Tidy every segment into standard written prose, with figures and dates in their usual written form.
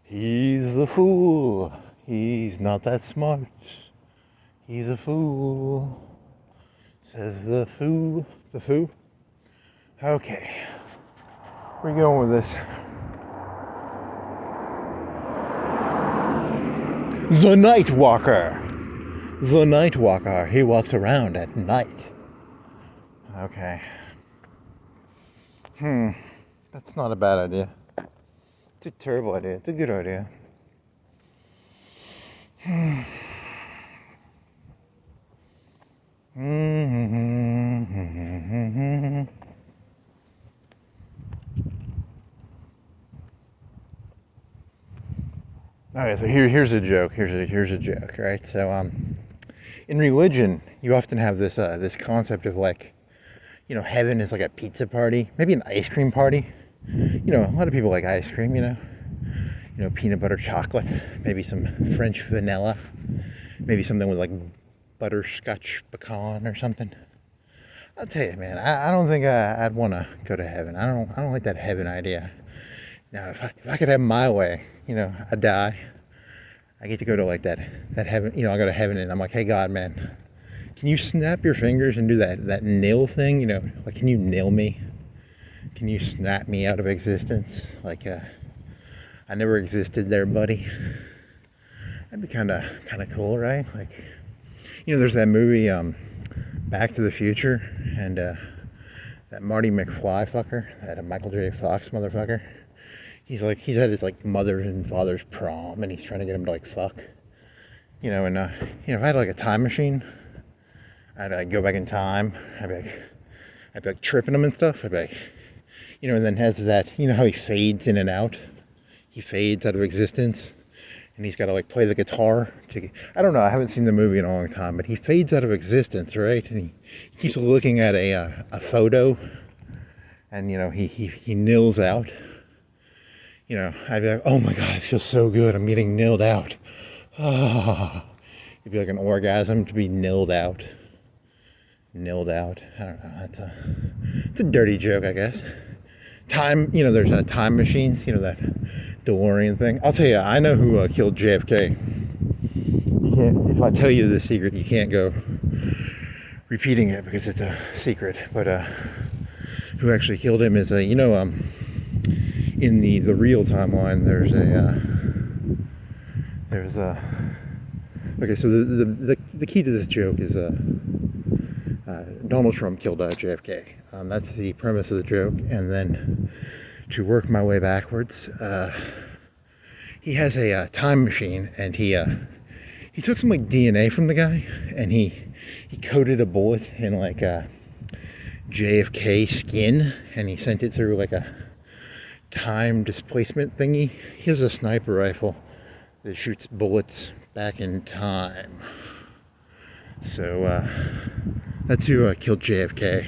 He's the fool. He's not that smart. He's a fool. Says the foo. The foo? Okay. Where you going with this? The Night Walker. The Night Walker. He walks around at night. Okay. That's not a bad idea. It's a terrible idea. It's a good idea. Okay, so here's a joke. Here's a joke, right? So in religion, you often have this this concept of like, heaven is like a pizza party, maybe an ice cream party. A lot of people like ice cream, peanut butter chocolate, maybe some French vanilla, maybe something with like butterscotch pecan or something. I'll tell you, man, I don't think I'd want to go to heaven. I don't like that heaven idea. Now, if I could have my way, I die. I get to go to like that heaven, I go to heaven and I'm like, hey God, man, can you snap your fingers and do that nail thing? Like, can you nail me? Can you snap me out of existence? Like, I never existed there, buddy. That'd be kind of cool, right? Like, there's that movie, Back to the Future, and that Marty McFly fucker, that Michael J. Fox motherfucker. He's at his like mother's and father's prom, and he's trying to get him to like fuck. If I had like a time machine, I'd go back in time. I'd be like tripping him and stuff. I'd be like, and then has that, how he fades in and out. He fades out of existence, and he's got to like play the guitar. I don't know. I haven't seen the movie in a long time, but he fades out of existence, right? And he keeps looking at a photo, and he nils out. I'd be like, oh my God, it feels so good. I'm getting nilled out. It'd be like an orgasm to be nilled out. Nilled out. I don't know. It's a dirty joke, I guess. Time, there's time machines, that DeLorean thing. I'll tell you, I know who killed JFK. If I tell you the secret, you can't go repeating it because it's a secret. But who actually killed him is in the real timeline, okay, so the key to this joke is Donald Trump killed JFK. That's the premise of the joke, and then to work my way backwards, he has a time machine, and he took some like DNA from the guy, and he coated a bullet in like JFK skin, and he sent it through like a time displacement thingy. He has a sniper rifle that shoots bullets back in time. So that's who killed JFK.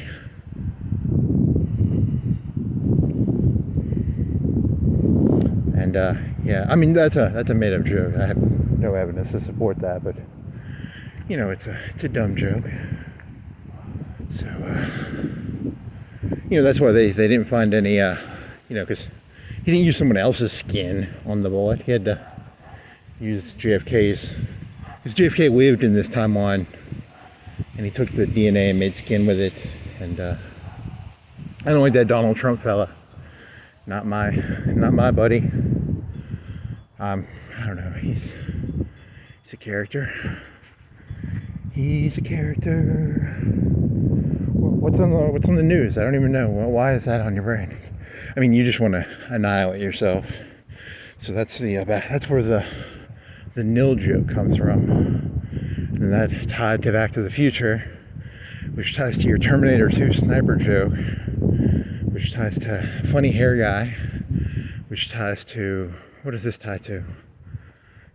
And yeah, I mean that's a made up joke. I have no evidence to support that, but it's a dumb joke. So that's why they didn't find any because he didn't use someone else's skin on the bullet. He had to use JFK's, because JFK lived in this timeline, and he took the DNA and made skin with it. And I don't like that Donald Trump fella. Not my buddy. I don't know. He's a character. He's a character. What's on the news? I don't even know. Why is that on your brain? I mean, you just want to annihilate yourself. So that's where the nil joke comes from. And that tied to Back to the Future, which ties to your Terminator 2 sniper joke, which ties to funny hair guy, which ties to, what does this tie to?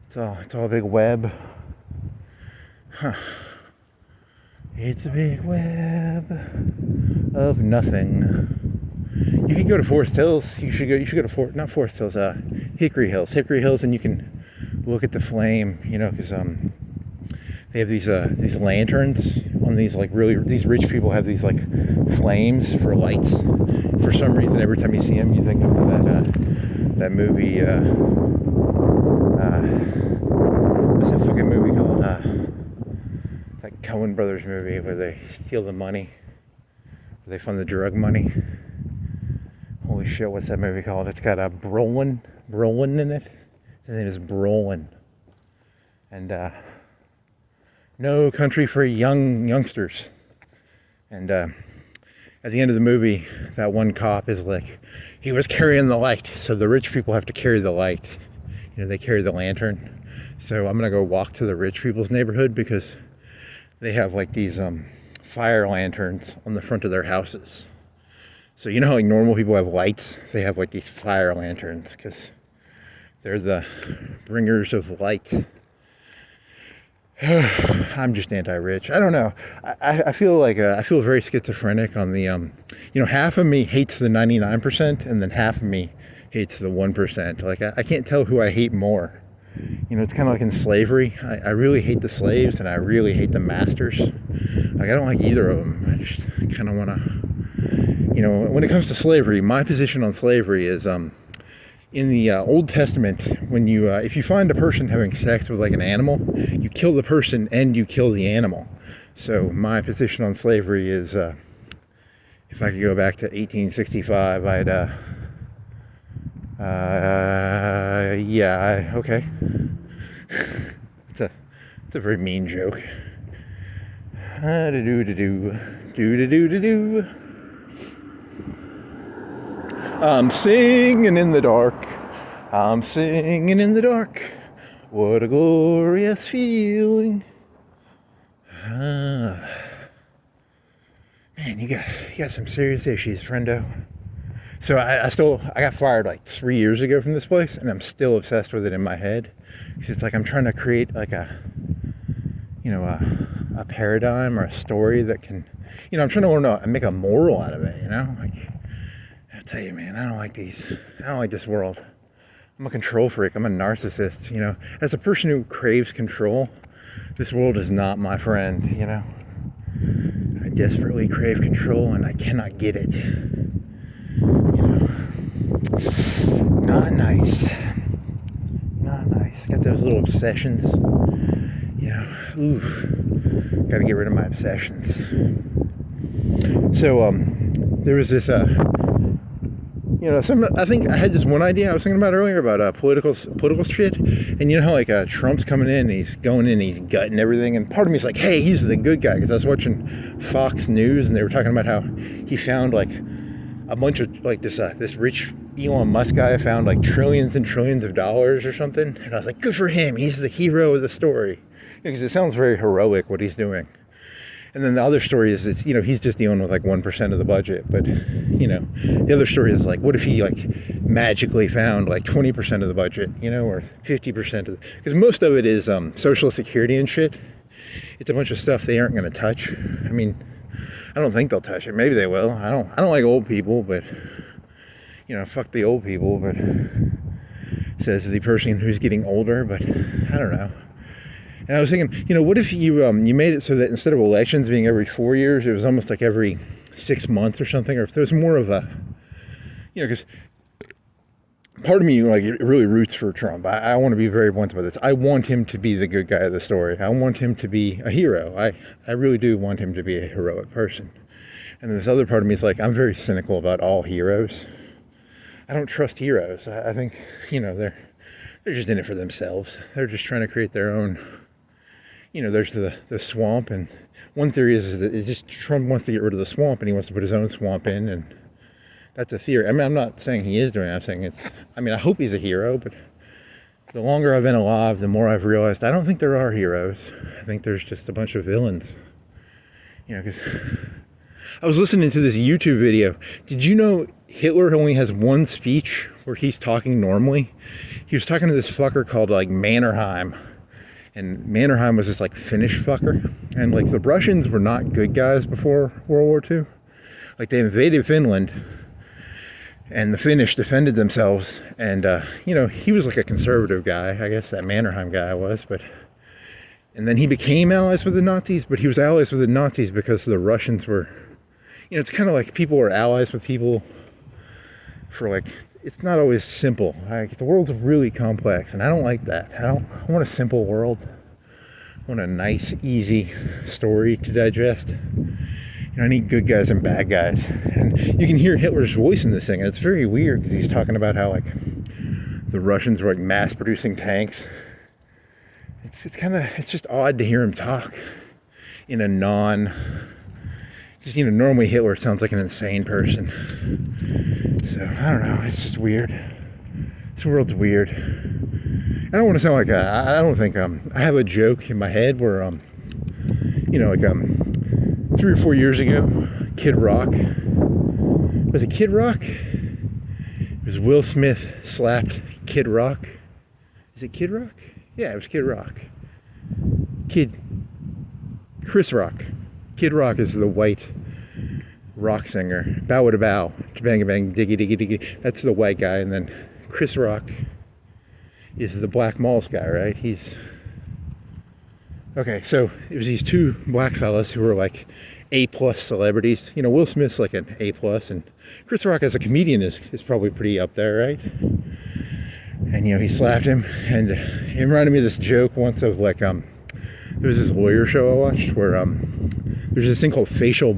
It's all a big web. Huh. It's a big web of nothing. You can go to Forest Hills. You should go to not Forest Hills, Hickory Hills, and you can look at the flame, because they have these lanterns on these these rich people have these like flames for lights. For some reason, every time you see them, you think of that movie What's that fucking movie called? That Coen Brothers movie where they steal the money, where they fund the drug money. Holy shit, what's that movie called? It's got a Brolin in it. His name is Brolin. And No Country for Youngsters. And at the end of the movie, that one cop is like, he was carrying the light. So the rich people have to carry the light. You know, they carry the lantern. So I'm gonna go walk to the rich people's neighborhood because they have like these fire lanterns on the front of their houses. So you know how like normal people have lights? They have like these fire lanterns because they're the bringers of light. I'm just anti-rich. I don't know. I feel like I feel very schizophrenic on the you know, half of me hates the 99% and then half of me hates the 1%. Like I can't tell who I hate more. You know, it's kind of like in slavery. I really hate the slaves and I really hate the masters. Like I don't like either of them. I just kind of want to, you know, when it comes to slavery, my position on slavery is in the Old Testament, when you if you find a person having sex with like an animal, you kill the person and you kill the animal. So my position on slavery is if I could go back to 1865, I'd okay. It's a very mean joke. I'm singing in the dark. I'm singing in the dark. What a glorious feeling. Man, you got some serious issues, friendo. So I got fired like 3 years ago from this place, and I'm still obsessed with it in my head. Because it's like I'm trying to create like a, you know, a paradigm or a story that can, you know, I'm trying to learn to make a moral out of it, you know? Like, I'll tell you, man, I don't like this world. I'm a control freak. I'm a narcissist, you know? As a person who craves control, this world is not my friend, you know? I desperately crave control and I cannot get it. You know? Not nice. Not nice. Got those little obsessions. You know, gotta get rid of my obsessions. So, there was this, you know, I think I had this one idea I was thinking about earlier about political shit. And you know how like Trump's coming in, he's going in, he's gutting everything. And part of me is like, hey, he's the good guy. Because I was watching Fox News and they were talking about how he found like a bunch of like this rich Elon Musk guy found like trillions and trillions of dollars or something. And I was like, good for him. He's the hero of the story. Because it sounds very heroic what he's doing. And then the other story is, it's, you know, he's just dealing with like 1% of the budget. But, you know, the other story is like, what if he like magically found like 20% of the budget, you know, or 50% of because most of it is Social Security and shit. It's a bunch of stuff they aren't going to touch. I mean, I don't think they'll touch it. Maybe they will. I don't like old people, but, you know, fuck the old people. But says the person who's getting older. But I don't know. And I was thinking, you know, what if you you made it so that instead of elections being every 4 years, it was almost like every 6 months or something, or if there was more of a, you know, because part of me like it really roots for Trump. I want to be very blunt about this. I want him to be the good guy of the story. I want him to be a hero. I really do want him to be a heroic person. And this other part of me is like, I'm very cynical about all heroes. I don't trust heroes. I think, you know, they're just in it for themselves. They're just trying to create their own. You know, there's the swamp, and one theory is just Trump wants to get rid of the swamp, and he wants to put his own swamp in, and that's a theory. I mean, I'm not saying he is doing it. I'm saying I hope he's a hero, but the longer I've been alive, the more I've realized I don't think there are heroes. I think there's just a bunch of villains. You know, because I was listening to this YouTube video. Did you know Hitler only has one speech where he's talking normally? He was talking to this fucker called like Mannerheim. And Mannerheim was this like Finnish fucker. And like the Russians were not good guys before World War II. Like they invaded Finland and the Finnish defended themselves. And, you know, he was like a conservative guy. I guess that Mannerheim guy was. And then he became allies with the Nazis. But he was allies with the Nazis because the Russians were, you know, it's kind of like people were allies with people for like, it's not always simple. Like, the world's really complex, and I don't like that. I want a simple world. I want a nice, easy story to digest. I need good guys and bad guys. And you can hear Hitler's voice in this thing. And it's very weird because he's talking about how, like, the Russians were, like, mass producing tanks. It's just odd to hear him talk in a normally Hitler sounds like an insane person. So, I don't know. It's just weird. This world's weird. I don't want to sound like I don't think, I have a joke in my head where, 3 or 4 years ago, Kid Rock. Was it Kid Rock? It was Will Smith slapped Kid Rock. Is it Kid Rock? Yeah, it was Kid Rock. Chris Rock. Kid Rock is the white rock singer. Bow to bow. Bang bang diggy diggy diggy. That's the white guy. And then Chris Rock is the black malls guy, right? Okay, so it was these two black fellas who were like A+ celebrities. Will Smith's like an A+, and Chris Rock as a comedian is probably pretty up there, right? And he slapped him, and it reminded me of this joke once of like there was this lawyer show I watched where there's this thing called racial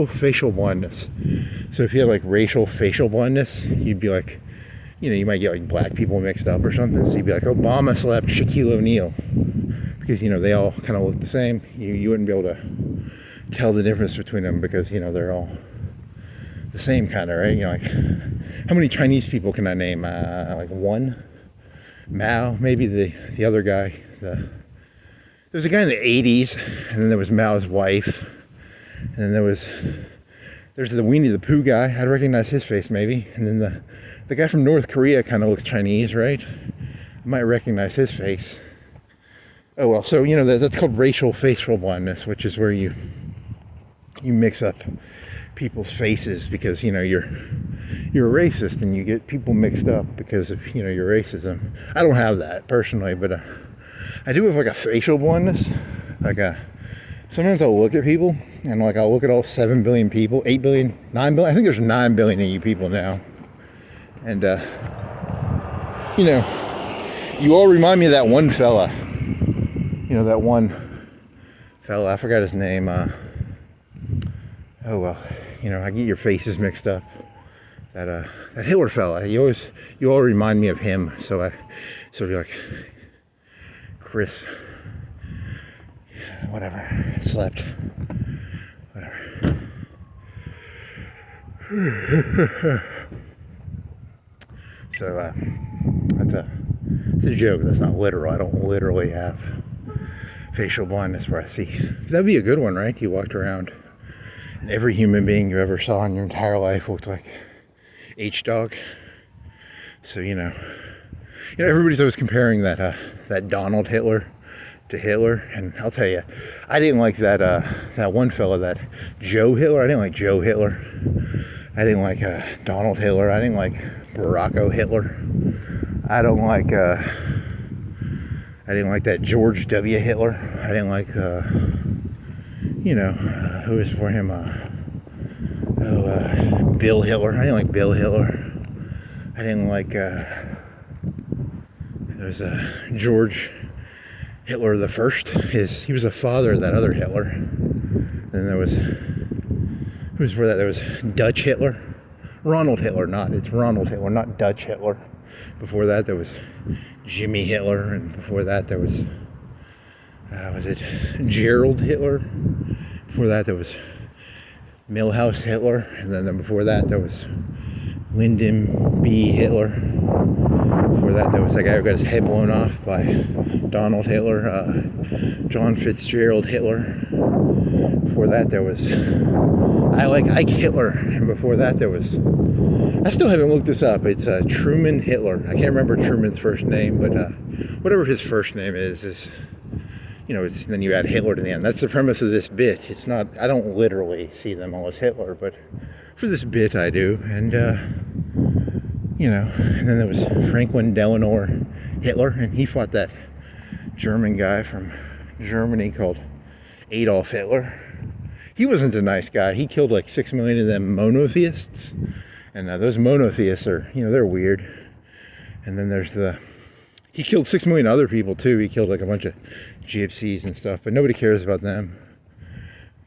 facial blindness. So if you had like racial facial blindness, you'd be like, you might get like black people mixed up or something. So you'd be like, Obama slapped Shaquille O'Neal. Because, they all kind of look the same. You wouldn't be able to tell the difference between them because, they're all the same kind of, right? Like, how many Chinese people can I name? Like one? Mao, maybe the other guy. There was a guy in the 80s, and then there was Mao's wife. And then there's the Winnie the Pooh guy. I'd recognize his face, maybe. And then the guy from North Korea kind of looks Chinese, right? I might recognize his face. Oh well, so that's called racial facial blindness, which is where you mix up people's faces because you're a racist and you get people mixed up because of your racism. I don't have that personally, but I do have like a facial blindness. Like sometimes I'll look at people and like I'll look at all 7 billion people, 8 billion, 9 billion. I think there's 9 billion of you people now, and you all remind me of that one fella. That one fella, I forgot his name. I get your faces mixed up. That Hitler fella, you all remind me of him. So I sort of like Chris, whatever, slept, whatever. So it's a joke. That's not literal. I don't literally have facial blindness where I see. That'd be a good one, right? You walked around and every human being you ever saw in your entire life looked like H-Dog. So everybody's always comparing that Donald Hitler to Hitler, and I'll tell you, I didn't like that one fella, that Joe Hitler. I didn't like Joe Hitler. I didn't like Donald Hitler. I didn't like Barack Hitler. I didn't like that George W. Hitler. I didn't like, who was for him? Bill Hitler. I didn't like Bill Hitler. I didn't like, there was George Hitler the First. He was the father of that other Hitler. Then there was, who was for that? There was Dutch Hitler. Ronald Hitler, it's Ronald Hitler, not Dutch Hitler. Before that, there was Jimmy Hitler, and before that, there was it Gerald Hitler? Before that, there was Milhouse Hitler, and then before that, there was Lyndon B. Hitler. Before that, there was that guy who got his head blown off by Donald Hitler, John Fitzgerald Hitler. Before that, there was I like Ike Hitler, and before that, there was, I still haven't looked this up. It's Truman Hitler. I can't remember Truman's first name, but whatever his first name is it's, then you add Hitler to the end. That's the premise of this bit. It's not, I don't literally see them all as Hitler, but for this bit I do. And and then there was Franklin Delano Hitler, and he fought that German guy from Germany called Adolf Hitler. He wasn't a nice guy. He killed like 6 million of them monotheists, And those monotheists are, they're weird. And then there's he killed 6 million other people too. He killed like a bunch of gypsies and stuff, but nobody cares about them.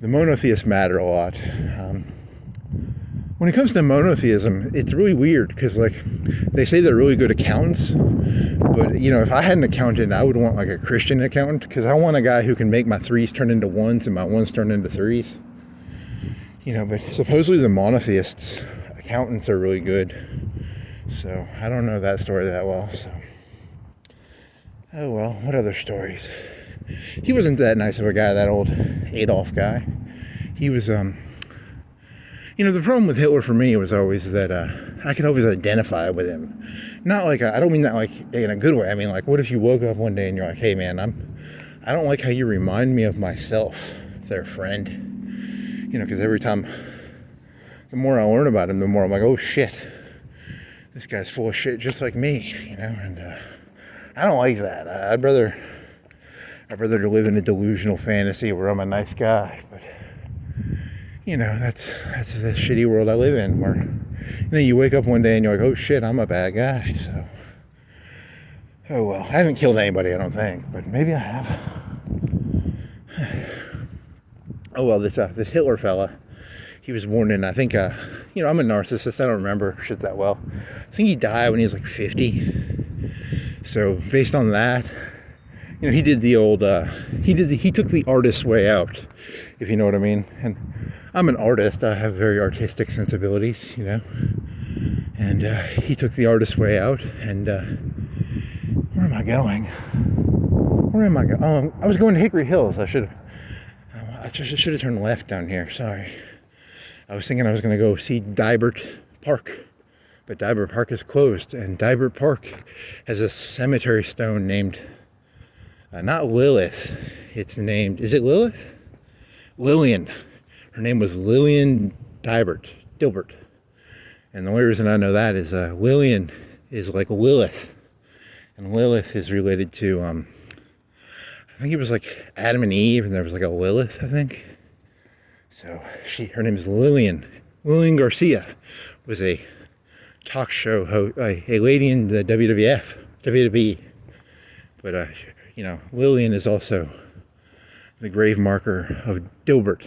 The monotheists matter a lot. When it comes to monotheism, it's really weird because like they say they're really good accountants, but if I had an accountant, I would want like a Christian accountant, because I want a guy who can make my 3s turn into 1s and my 1s turn into 3s. But supposedly the monotheists, accountants, are really good. So I don't know that story that well. So, oh well, what other stories? He wasn't that nice of a guy, that old Adolf guy. He was, the problem with Hitler for me was always that I could always identify with him. Not like, I don't mean that like in a good way. I mean like, what if you woke up one day and you're like, hey man, I don't like how you remind me of myself, their friend. Because every time, the more I learn about him, the more I'm like, oh shit, this guy's full of shit just like me, and I don't like that. I'd rather live in a delusional fantasy where I'm a nice guy, but that's the shitty world I live in, where you wake up one day and you're like, oh shit, I'm a bad guy. So, oh well, I haven't killed anybody, I don't think, but maybe I have. Oh well, this Hitler fella, he was born in, I think, I'm a narcissist, I don't remember shit that well. I think he died when he was like 50. So based on that, he did the old, he took the artist's way out, if you know what I mean. And I'm an artist, I have very artistic sensibilities, and he took the artist's way out. And where am I going? Oh, I was going to Hickory Hills. I should have turned left down here, sorry. I was thinking I was going to go see Dibert Park, but Dibert Park is closed, and Dibert Park has a cemetery stone named, not Lilith, it's named, is it Lilith? Lillian. Her name was Lillian Dilbert. And the only reason I know that is Lillian is like Lilith, and Lilith is related to, I think it was like Adam and Eve, and there was like a Lilith, I think. So her name is Lillian. Lillian Garcia was a talk show host, a lady in the WWE. But, Lillian is also the grave marker of Dibert.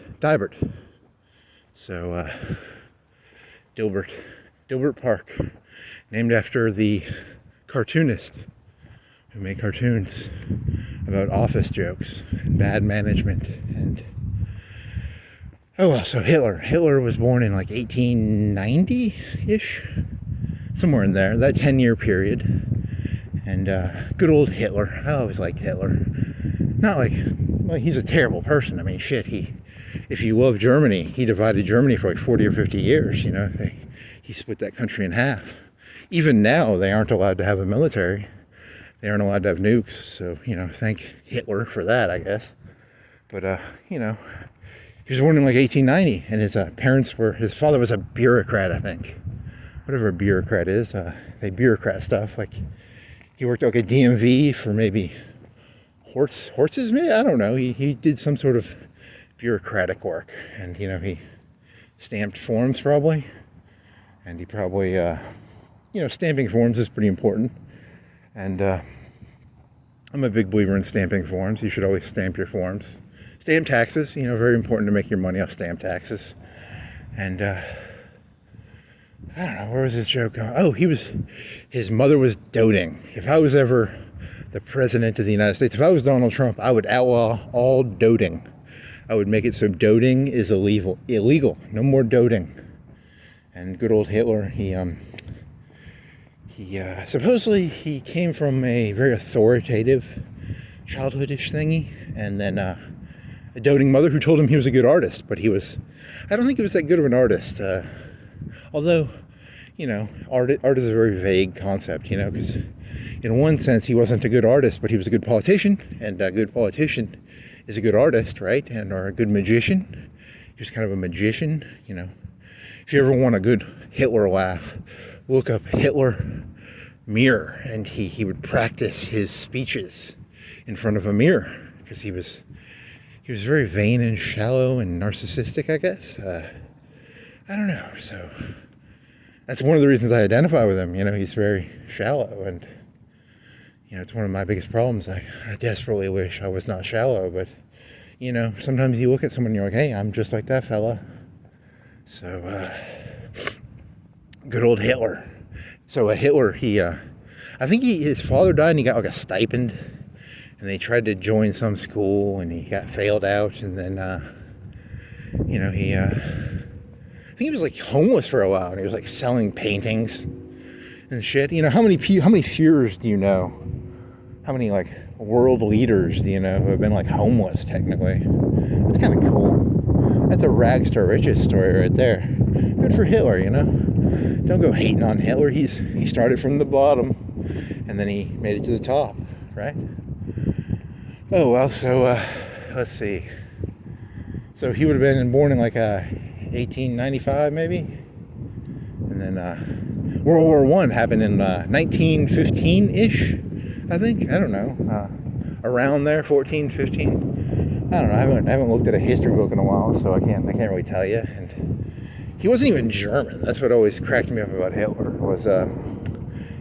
So, Dilbert Park, named after the cartoonist who made cartoons about office jokes and bad management. And oh well, so Hitler was born in like 1890-ish, somewhere in there, that 10-year period. And good old Hitler. I always liked Hitler. Not like, well, he's a terrible person. I mean, shit, if you love Germany, he divided Germany for like 40 or 50 years, he split that country in half. Even now, they aren't allowed to have a military. They aren't allowed to have nukes, so, thank Hitler for that, I guess. But, he was born in like 1890, and his father was a bureaucrat, I think. Whatever a bureaucrat is, they bureaucrat stuff, like, he worked like a DMV for maybe horses, maybe? I don't know. He did some sort of bureaucratic work, and, he stamped forms probably, and he probably, stamping forms is pretty important. And I'm a big believer in stamping forms. You should always stamp your forms. Stamp taxes, very important to make your money off stamp taxes. And I don't know, where was this joke going? Oh, his mother was doting. If I was ever the president of the United States, if I was Donald Trump, I would outlaw all doting. I would make it so doting is illegal. No more doting. And good old Hitler, he supposedly he came from a very authoritative childhoodish thingy, and then a doting mother who told him he was a good artist, but I don't think he was that good of an artist. Although, art is a very vague concept, because in one sense he wasn't a good artist, but he was a good politician, and a good politician is a good artist, right? Or a good magician. He was kind of a magician, If you ever want a good Hitler laugh, look up Hitler mirror, and he would practice his speeches in front of a mirror, because he was very vain and shallow and narcissistic, I guess. I don't know. So that's one of the reasons I identify with him. You know, he's very shallow, and you know, it's one of my biggest problems. I desperately wish I was not shallow, but you know, sometimes you look at someone and you're like, hey, I'm just like that fella. So, good old Hitler. So Hitler, I think his father died and he got like a stipend, and they tried to join some school and he got failed out, and then, you know, I think he was like homeless for a while, and he was like selling paintings and shit. You know, how many Führers do you know? How many like world leaders do you know who have been like homeless technically? That's kind of cool. That's a rags to riches story right there. Good for Hitler, you know. Don't go hating on Hitler. He started from the bottom, and then he made it to the top, right? Oh well. So let's see. So he would have been born in like 1895 maybe, and then World War I happened in 1915-ish, I think. I don't know, around there, 14, 15. I don't know. I haven't looked at a history book in a while, so I can't really tell you. And he wasn't even German. That's what always cracked me up about Hitler. Was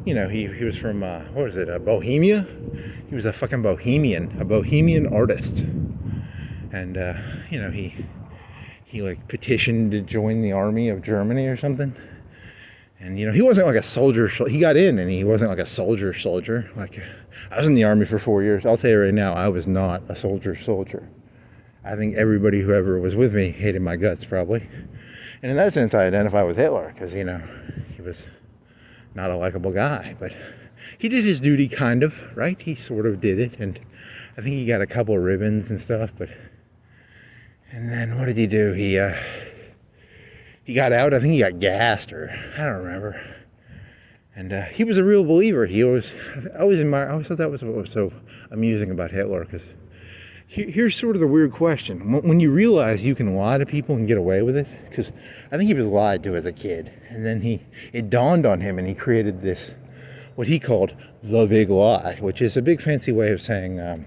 you know, he was from what was it? Bohemia. He was a fucking bohemian artist, and you know, he like petitioned to join the army of Germany or something. And you know, he wasn't like a soldier. He got in, and he wasn't like a soldier. Like, I was in the army for 4 years. I'll tell you right now, I was not a soldier. I think everybody who ever was with me hated my guts, probably. And in that sense, I identify with Hitler, because you know, he was not a likable guy, but he did his duty, kind of, right? He sort of did it, and I think he got a couple of ribbons and stuff. But and then what did he do? He got out. I think he got gassed, or I don't remember. And he was a real believer. I always thought that was what was so amusing about Hitler, because here's sort of the weird question. When you realize you can lie to people and get away with it, because I think he was lied to as a kid, and then it dawned on him, and he created this, what he called the big lie, which is a big fancy way of saying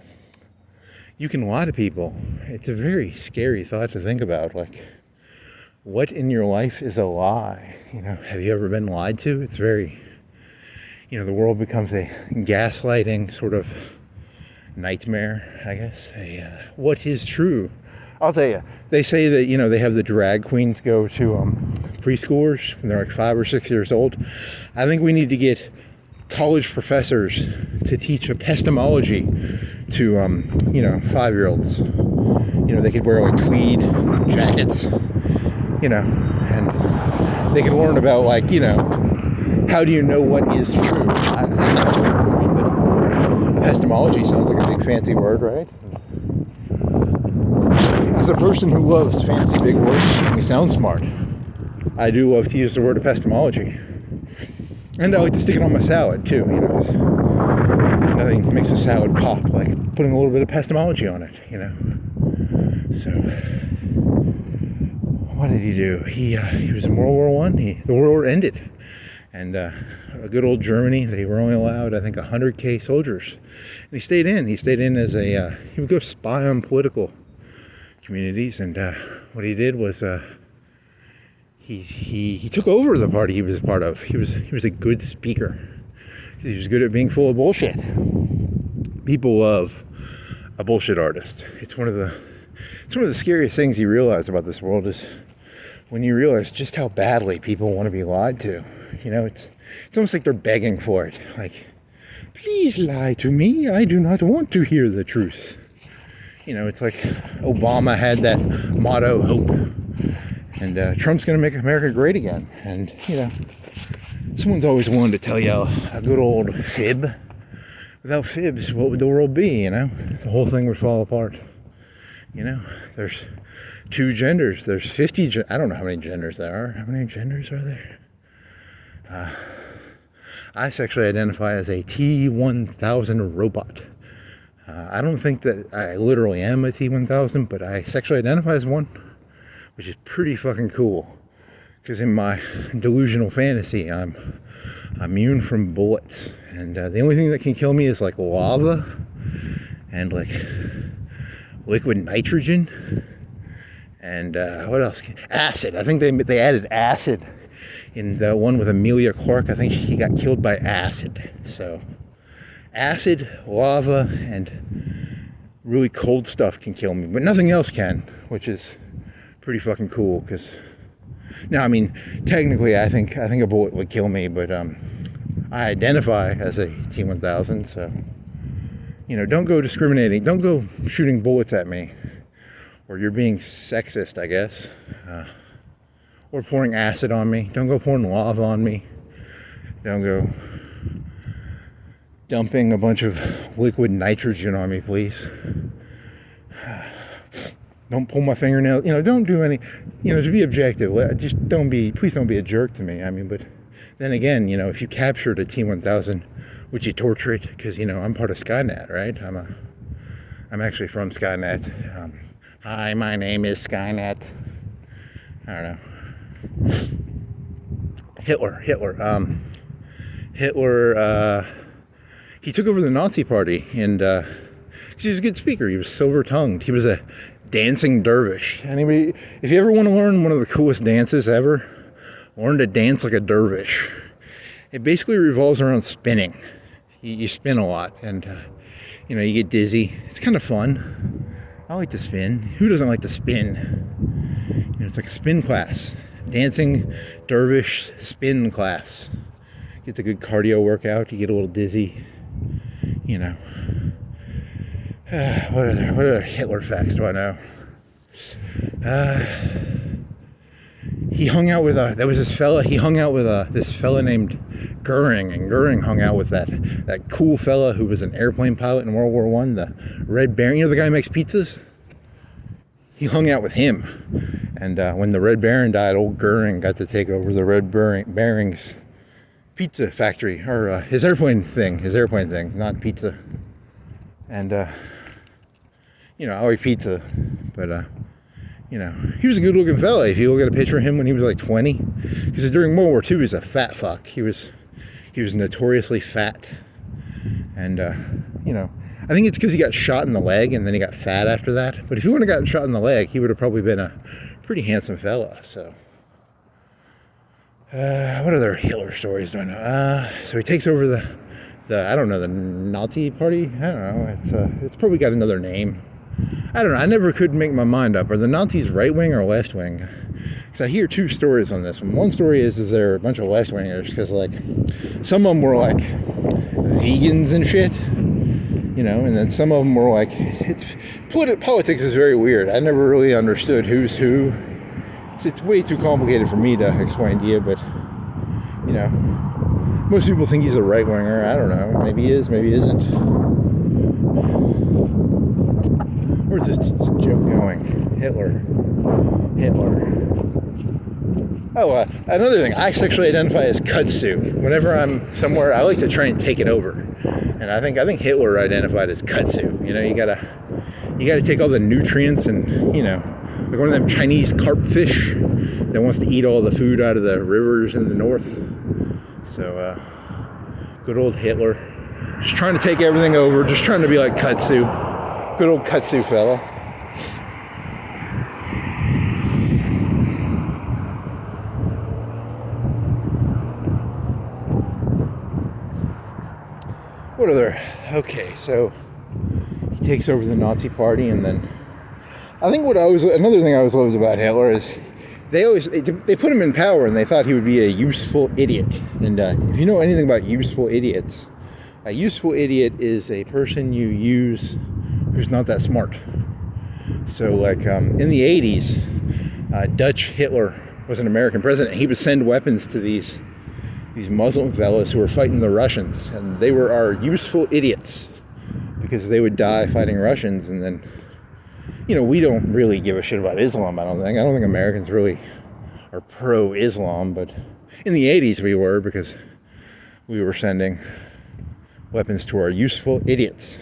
you can lie to people. It's a very scary thought to think about. Like, what in your life is a lie? You know, have you ever been lied to? It's very, you know, the world becomes a gaslighting sort of nightmare, I guess. What is true? I'll tell you, they say that, you know, they have the drag queens go to preschoolers when they're like 5 or 6 years old. I think we need to get college professors to teach epistemology to, you know, 5-year-olds. You know, they could wear like tweed jackets, you know, and they could learn about, like, you know, how do you know what is true? I don't know, but epistemology sounds like a big fancy word, right? As a person who loves fancy big words that make me sound smart, I do love to use the word epistemology. And I like to stick it on my salad too, you know, because nothing makes a salad pop like putting a little bit of epistemology on it, you know. So, what did he do? He was in World War I. The war ended, and a good old Germany. They were only allowed, I think, 100,000 soldiers. And he stayed in. He stayed in as he would go spy on political communities. And what he did was he took over the party he was a part of. He was a good speaker. He was good at being full of bullshit. People love a bullshit artist. It's one of the scariest things you realize about this world is when you realize just how badly people want to be lied to. You know, it's almost like they're begging for it. Like, please lie to me. I do not want to hear the truth. You know, it's like Obama had that motto, hope. And Trump's going to make America great again. And, you know, someone's always wanted to tell you a good old fib. Without fibs, what would the world be, you know? The whole thing would fall apart. You know, there's 2 genders. There's 50, I don't know how many genders there are. How many genders are there? I sexually identify as a T-1000 robot. I don't think that I literally am a T-1000, but I sexually identify as one, which is pretty fucking cool. Because in my delusional fantasy, I'm immune from bullets. And the only thing that can kill me is like lava and like liquid nitrogen. And what else? Acid. I think they added acid In the one with Amelia Clark, I think he got killed by acid. So acid, lava, and really cold stuff can kill me, but nothing else can, which is pretty fucking cool. Because now, I mean, technically, I think a bullet would kill me, but I identify as a T-1000, so don't go discriminating, don't go shooting bullets at me, or you're being sexist, I guess, or pouring acid on me. Don't go pouring lava on me. Don't go dumping a bunch of liquid nitrogen on me, please. Don't pull my fingernail. Don't do any. To be objective, just please don't be a jerk to me. I mean, but then again, if you captured a T-1000, would you torture it? Because I'm part of Skynet, right? I'm actually from Skynet. Hi, my name is Skynet. I don't know. Hitler. He took over the Nazi Party, and he was a good speaker. He was silver-tongued. He was a dancing dervish. If you ever want to learn one of the coolest dances ever, learn to dance like a dervish. It basically revolves around spinning. You spin a lot, and you get dizzy. It's kind of fun. I like to spin. Who doesn't like to spin? It's like a spin class. Dancing dervish spin class. Gets a good cardio workout. You get a little dizzy. What other Hitler facts do I know? He hung out with there was this fella. He hung out with this fella named Goering, and Goering hung out with that cool fella who was an airplane pilot in World War I, the Red Baron. The guy who makes pizzas. He hung out with him, and when the Red Baron died, old Goering got to take over the Red Baron's pizza factory, or his airplane thing, not pizza. And I like pizza, but he was a good looking fella. If you look at a picture of him when he was like 20, because during World War II he was a fat fuck. He was notoriously fat, and I think it's because he got shot in the leg and then he got fat after that. But if he wouldn't have gotten shot in the leg, he would have probably been a pretty handsome fella. So what other Hitler stories do I know? So he takes over the I don't know, the Nazi Party. I don't know. It's probably got another name. I don't know. I never could make my mind up. Are the Nazis right wing or left wing? Because I hear two stories on this one. One story is there a bunch of left wingers because some of them were vegans and shit, and then some of them were politics is very weird. I never really understood who's who. It's way too complicated for me to explain to you, but most people think he's a right winger. I don't know. Maybe he is. Maybe he isn't. Where's this joke going? Hitler. Oh, another thing. I sexually identify as kudzu. Whenever I'm somewhere, I like to try and take it over. And I think Hitler identified as kudzu. You gotta take all the nutrients and like one of them Chinese carp fish that wants to eat all the food out of the rivers in the north. So, good old Hitler. Just trying to take everything over. Just trying to be like kudzu. Good old kudzu fella. What other? Okay, so he takes over the Nazi Party, and then I think another thing I always loved about Hitler is they put him in power and they thought he would be a useful idiot. And if you know anything about useful idiots, a useful idiot is a person you use who's not that smart. So in the 80s, Dutch Hitler was an American president. He would send weapons to these Muslim fellas who were fighting the Russians, and they were our useful idiots because they would die fighting Russians. And then we don't really give a shit about Islam, I don't think Americans really are pro-Islam, but in the 80s we were, because we were sending weapons to our useful idiots.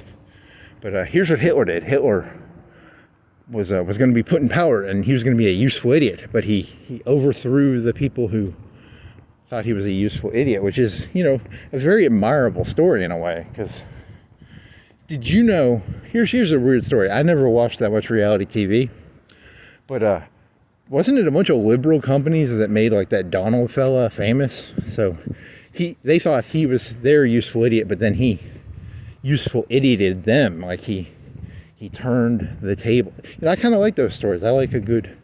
But here's what Hitler did. Hitler was going to be put in power, and he was going to be a useful idiot, but he overthrew the people who thought he was a useful idiot, which is, a very admirable story in a way, because did you know, here's a weird story. I never watched that much reality TV, but wasn't it a bunch of liberal companies that made like that Donald fella famous? So they thought he was their useful idiot, but then he useful idioted them. Like he turned the table. I kind of like those stories. I like a good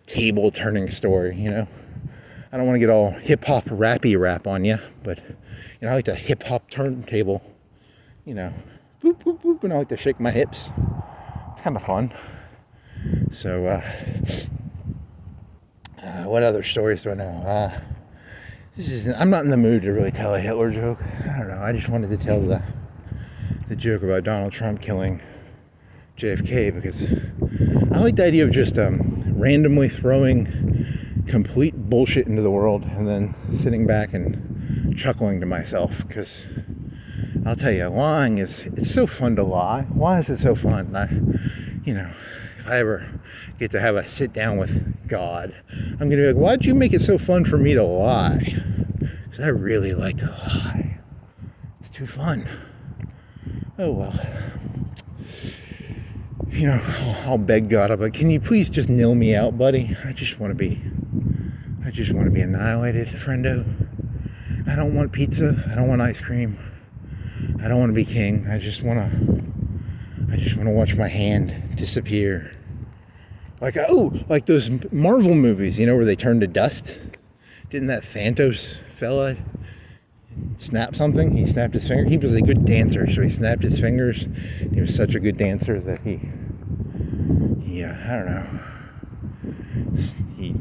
table turning story. I don't want to get all hip hop rappy rap on you, but I like to hip hop turntable. Boop boop boop, and I like to shake my hips. It's kind of fun. So what other stories do I know? I'm not in the mood to really tell a Hitler joke. I don't know. I just wanted to tell the joke about Donald Trump killing JFK because I like the idea of just randomly throwing complete bullshit into the world and then sitting back and chuckling to myself, because I'll tell you, lying it's so fun to lie. Why is it so fun? If I ever get to have a sit down with God, I'm gonna be like, why'd you make it so fun for me to lie? Because I really like to lie. It's too fun. Oh well. I'll beg God. I'm like, can you please just nil me out, buddy? I just want to be annihilated, friendo. I don't want pizza. I don't want ice cream. I don't want to be king. I just want to watch my hand disappear. Like those Marvel movies, where they turn to dust. Didn't that Thanos fella snap something? He snapped his finger. He was a good dancer, so he snapped his fingers. He was such a good dancer that he I don't know. He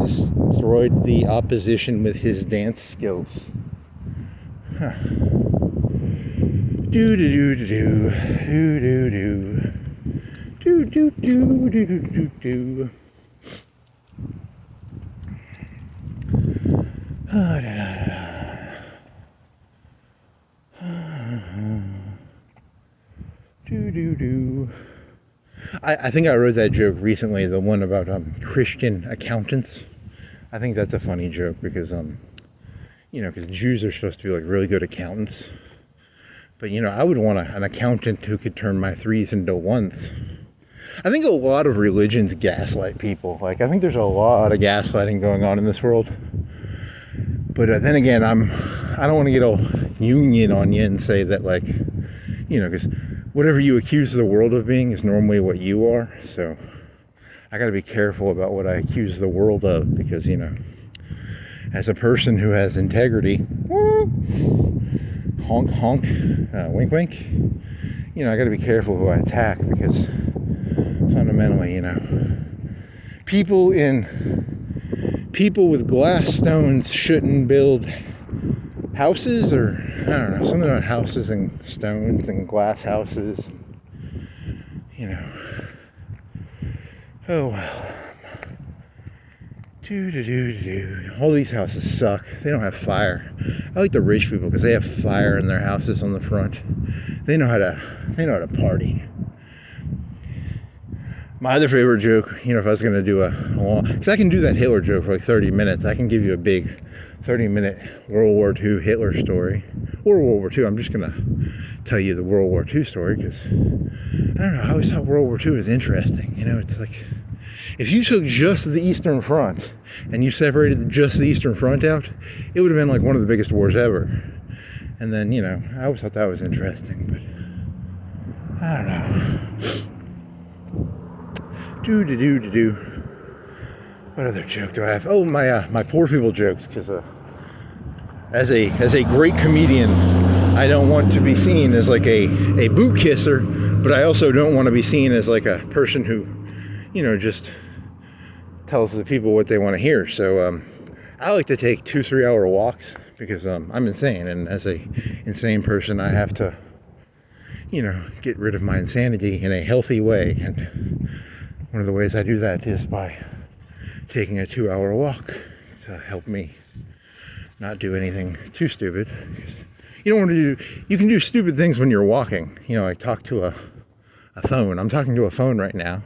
destroyed the opposition with his dance skills. Huh. Do do do do do do do do do do do do do. Do. I think I wrote that joke recently, the one about Christian accountants. I think that's a funny joke because because Jews are supposed to be like really good accountants. But I would want an accountant who could turn my threes into ones. I think a lot of religions gaslight people. Like, I think there's a lot of gaslighting going on in this world. But then again, I don't want to get all Jungian on you and say that, like, because whatever you accuse the world of being is normally what you are. So I got to be careful about what I accuse the world of, because, as a person who has integrity, honk honk, wink wink, I got to be careful who I attack, because fundamentally, people with glass stones shouldn't build houses, or I don't know, something about houses and stones and glass houses. Oh well. All these houses suck. They don't have fire. I like the rich people because they have fire in their houses on the front. They know how to party. My other favorite joke, if I was going to do a long, because I can do that Hitler joke for like 30 minutes. I can give you a big 30-minute World War II Hitler story, or World War II. I'm just going to tell you the World War II story because, I don't know, I always thought World War II was interesting. It's like, if you took just the Eastern Front and you separated just the Eastern Front out, it would have been like one of the biggest wars ever. And then, I always thought that was interesting, but I don't know. Do. What other joke do I have? Oh, my poor people jokes, because as a great comedian, I don't want to be seen as like a boot kisser, but I also don't want to be seen as like a person who, just tells the people what they want to hear. So I like to take 2-3 hour walks because I'm insane, and as a insane person, I have to, get rid of my insanity in a healthy way. And one of the ways I do that is by taking a 2-hour walk to help me not do anything too stupid. You don't want to do, you can do stupid things when you're walking. I talk to a phone. I'm talking to a phone right now.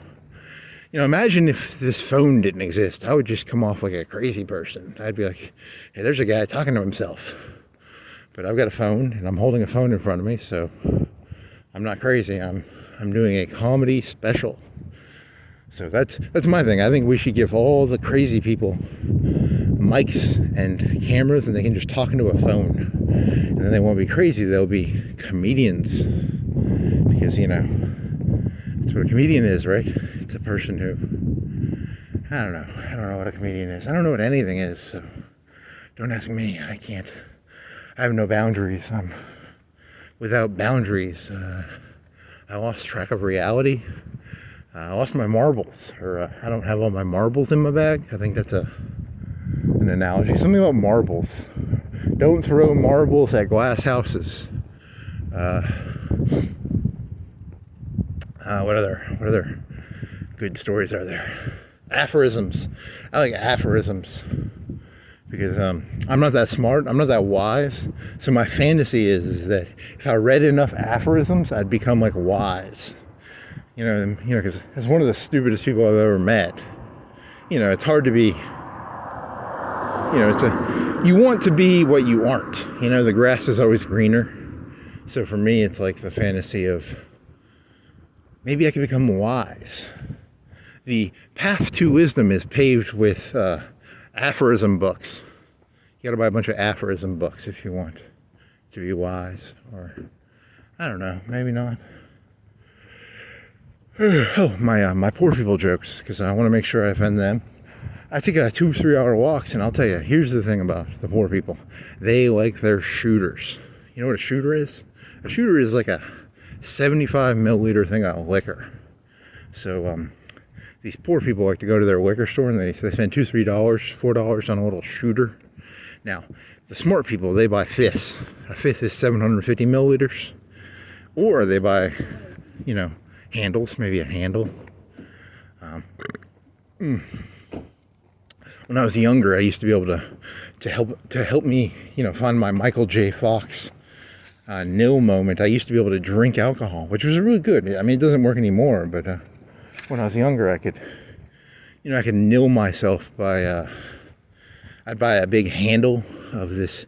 Imagine if this phone didn't exist. I would just come off like a crazy person. I'd be like, hey, there's a guy talking to himself. But I've got a phone, and I'm holding a phone in front of me, so I'm not crazy. I'm doing a comedy special. So that's my thing. I think we should give all the crazy people mics and cameras, and they can just talk into a phone. And then they won't be crazy. They'll be comedians. Because, that's what a comedian is, right? It's a person who, I don't know what a comedian is. I don't know what anything is, so don't ask me. I have no boundaries. I'm without boundaries. I lost track of reality. I lost my marbles, or I don't have all my marbles in my bag. I think that's an analogy. Something about marbles. Don't throw marbles at glass houses. What other good stories are there? Aphorisms. I like aphorisms because I'm not that smart. I'm not that wise. So my fantasy is that if I read enough aphorisms, I'd become like wise. Because as one of the stupidest people I've ever met, it's hard to be. You want to be what you aren't. The grass is always greener. So for me, it's like the fantasy of maybe I could become wise. The path to wisdom is paved with aphorism books. You gotta buy a bunch of aphorism books if you want to be wise. Or, I don't know, maybe not. Oh, my poor people jokes, because I want to make sure I offend them. I take 2-3 hour walks, and I'll tell you, here's the thing about the poor people. They like their shooters. You know what a shooter is? A shooter is like a 75 milliliter thing of liquor. So these poor people like to go to their liquor store, and they spend $2, $3, $4 on a little shooter. Now, the smart people, they buy fifths. A fifth is 750 milliliters. Or they buy, handles, maybe a handle. When I was younger, I used to be able to help me, find my Michael J. Fox nil moment. I used to be able to drink alcohol, which was really good. I mean, it doesn't work anymore, but when I was younger, I could nil myself by I'd buy a big handle of this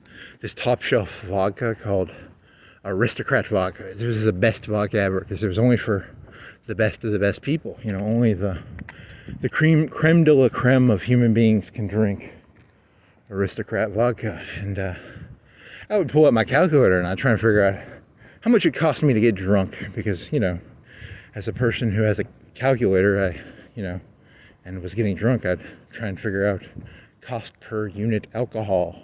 top shelf vodka called Aristocrat vodka. This was the best vodka ever because it was only for the best of the best people. Only the creme de la creme of human beings can drink Aristocrat vodka. And I would pull out my calculator and I'd try and figure out how much it cost me to get drunk. Because, as a person who has a calculator, and was getting drunk, I'd try and figure out cost per unit alcohol.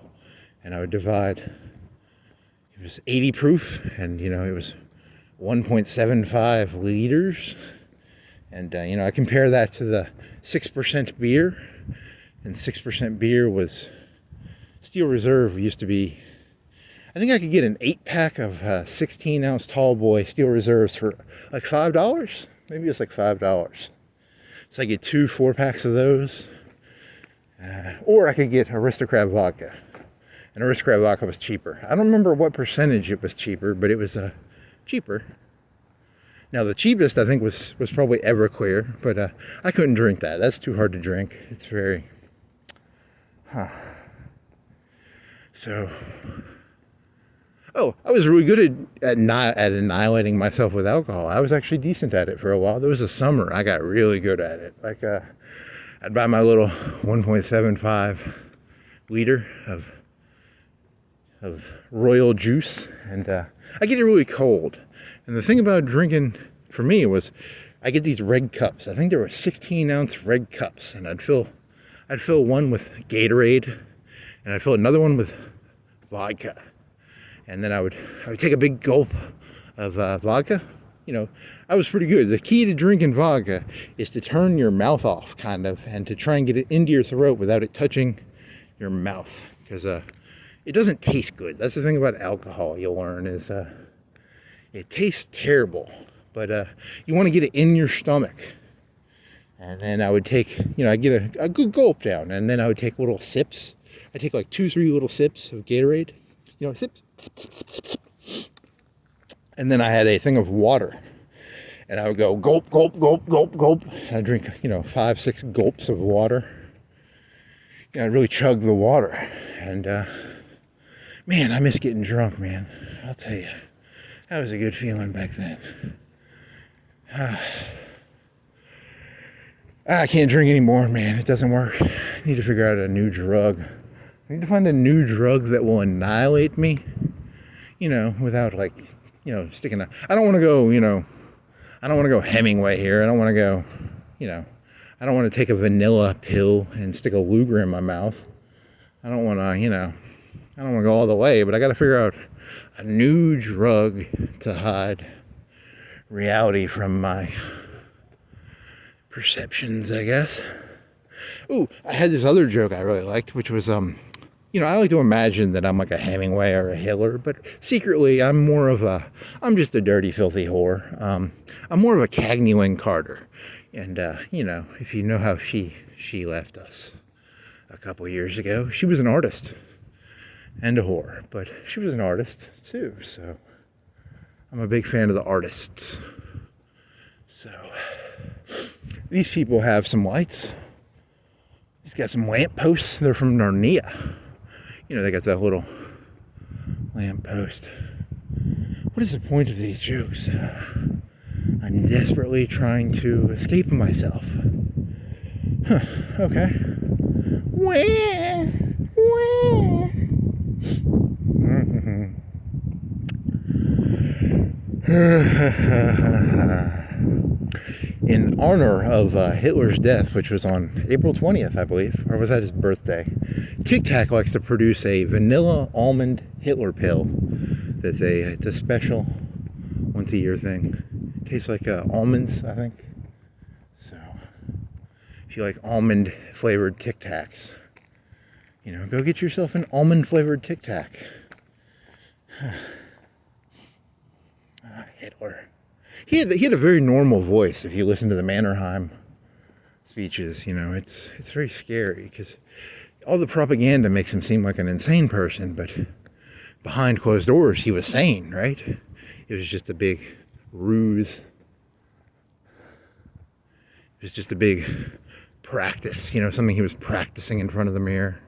And I would divide, it was 80 proof, and, it was 1.75 liters. And, I compare that to the 6% beer. And 6% beer was, Steel Reserve used to be, I think I could get an 8-pack of 16-ounce tall boy Steel Reserves for like $5. Maybe it's like $5. So I get 2 4-packs of those. Or I could get Aristocrat vodka. And Aristocrat vodka was cheaper. I don't remember what percentage it was cheaper, but it was cheaper. Now the cheapest I think was probably Everclear, but I couldn't drink that. That's too hard to drink. It's very, So, I was really good at annihilating myself with alcohol. I was actually decent at it for a while. There was a summer I got really good at it. Like I'd buy my little 1.75 liter of royal juice, and I get it really cold. And the thing about drinking for me was I get these red cups. I think there were 16-ounce red cups, and I'd fill one with Gatorade, and I'd fill another one with vodka. And then I would take a big gulp of vodka. I was pretty good. The key to drinking vodka is to turn your mouth off, kind of, and to try and get it into your throat without it touching your mouth, because it doesn't taste good. That's the thing about alcohol you'll learn is it tastes terrible, but you want to get it in your stomach. And then I would take, I'd get a good gulp down, and then I would take little sips. I'd take like 2-3 little sips of Gatorade, sips. And then I had a thing of water, and I would go gulp, gulp, gulp, gulp, gulp. And I'd drink, 5-6 gulps of water. I'd really chug the water. And, man, I miss getting drunk, man. I'll tell you. That was a good feeling back then. I can't drink anymore, man. It doesn't work. I need to figure out a new drug. I need to find a new drug that will annihilate me, without like, sticking a, I don't want to go, I don't want to go Hemingway here. I don't want to go, I don't want to take a vanilla pill and stick a Luger in my mouth. I don't want to, I don't want to go all the way, but I got to figure out a new drug to hide reality from my perceptions, I guess. Ooh, I had this other joke I really liked, which was, I like to imagine that I'm like a Hemingway or a Hitler, but secretly I'm just a dirty, filthy whore. I'm more of a Cagney Lynn Carter. And, if you know how she left us a couple years ago, she was an artist and a whore, but she was an artist too, so I'm a big fan of the artists. So, these people have some lights. He's got some lamp posts. They're from Narnia. They got that little lamp post. What is the point of these jokes? I'm desperately trying to escape myself. Huh, okay. Wah, wah. In honor of Hitler's death, which was on April 20th, I believe, or was that his birthday, Tic Tac likes to produce a vanilla almond Hitler pill. It's a special once-a-year thing. Tastes like almonds, I think. So, if you like almond-flavored Tic Tacs, go get yourself an almond-flavored Tic Tac. Hitler. He had a very normal voice. If you listen to the Mannerheim speeches, it's very scary because all the propaganda makes him seem like an insane person, but behind closed doors, he was sane, right? It was just a big ruse. It was just a big practice, something he was practicing in front of the mirror.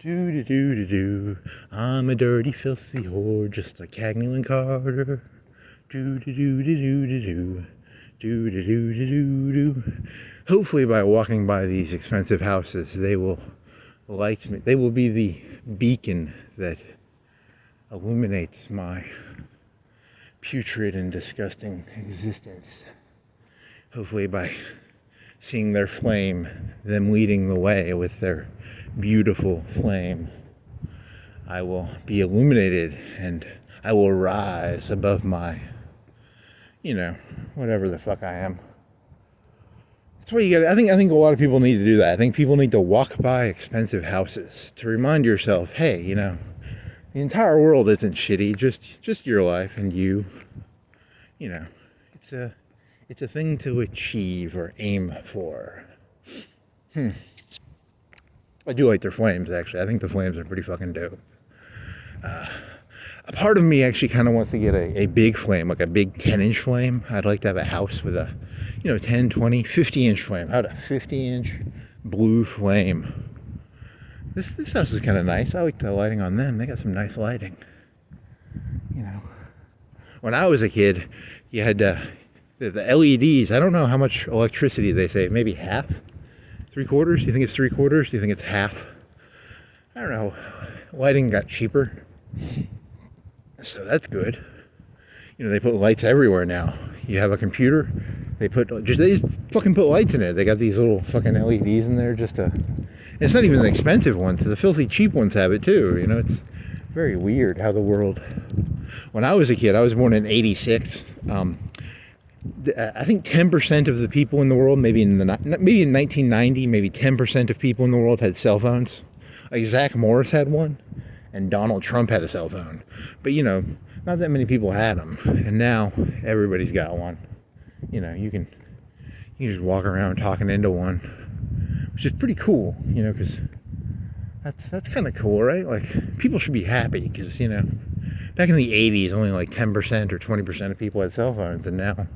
Do. I'm a dirty, filthy whore, just like Cagney Lynn Carter. Do. Hopefully, by walking by these expensive houses, they will light me. They will be the beacon that illuminates my putrid and disgusting existence. Hopefully, by seeing their flame, them leading the way with their beautiful flame, I will be illuminated and I will rise above my, whatever the fuck I am. That's what you got. I think a lot of people need to do that. I think people need to walk by expensive houses to remind yourself, hey, the entire world isn't shitty. Just your life and you. It's a thing to achieve or aim for. I do like their flames, actually. I think the flames are pretty fucking dope. A part of me actually kind of wants to get a big flame, like a big 10-inch flame. I'd like to have a house with a, 10, 20, 50-inch flame. How about a 50-inch blue flame? This house is kind of nice. I like the lighting on them. They got some nice lighting. When I was a kid, you had the LEDs. I don't know how much electricity they save. Maybe half? 3/4? Do you think it's 3/4? Do you think it's half? I don't know. Lighting got cheaper. So that's good. They put lights everywhere now. You have a computer, they just fucking put lights in it. They got these little fucking LEDs in there it's not even the expensive ones. The filthy cheap ones have it too. It's very weird how the world. When I was a kid, I was born in '86. I think 10% of the people in the world, maybe in 1990, maybe 10% of people in the world had cell phones. Like Zach Morris had one, and Donald Trump had a cell phone. But not that many people had them, and now everybody's got one. You can just walk around talking into one, which is pretty cool. Because that's kind of cool, right? Like people should be happy because back in the 80s, only like 10% or 20% of people had cell phones, and now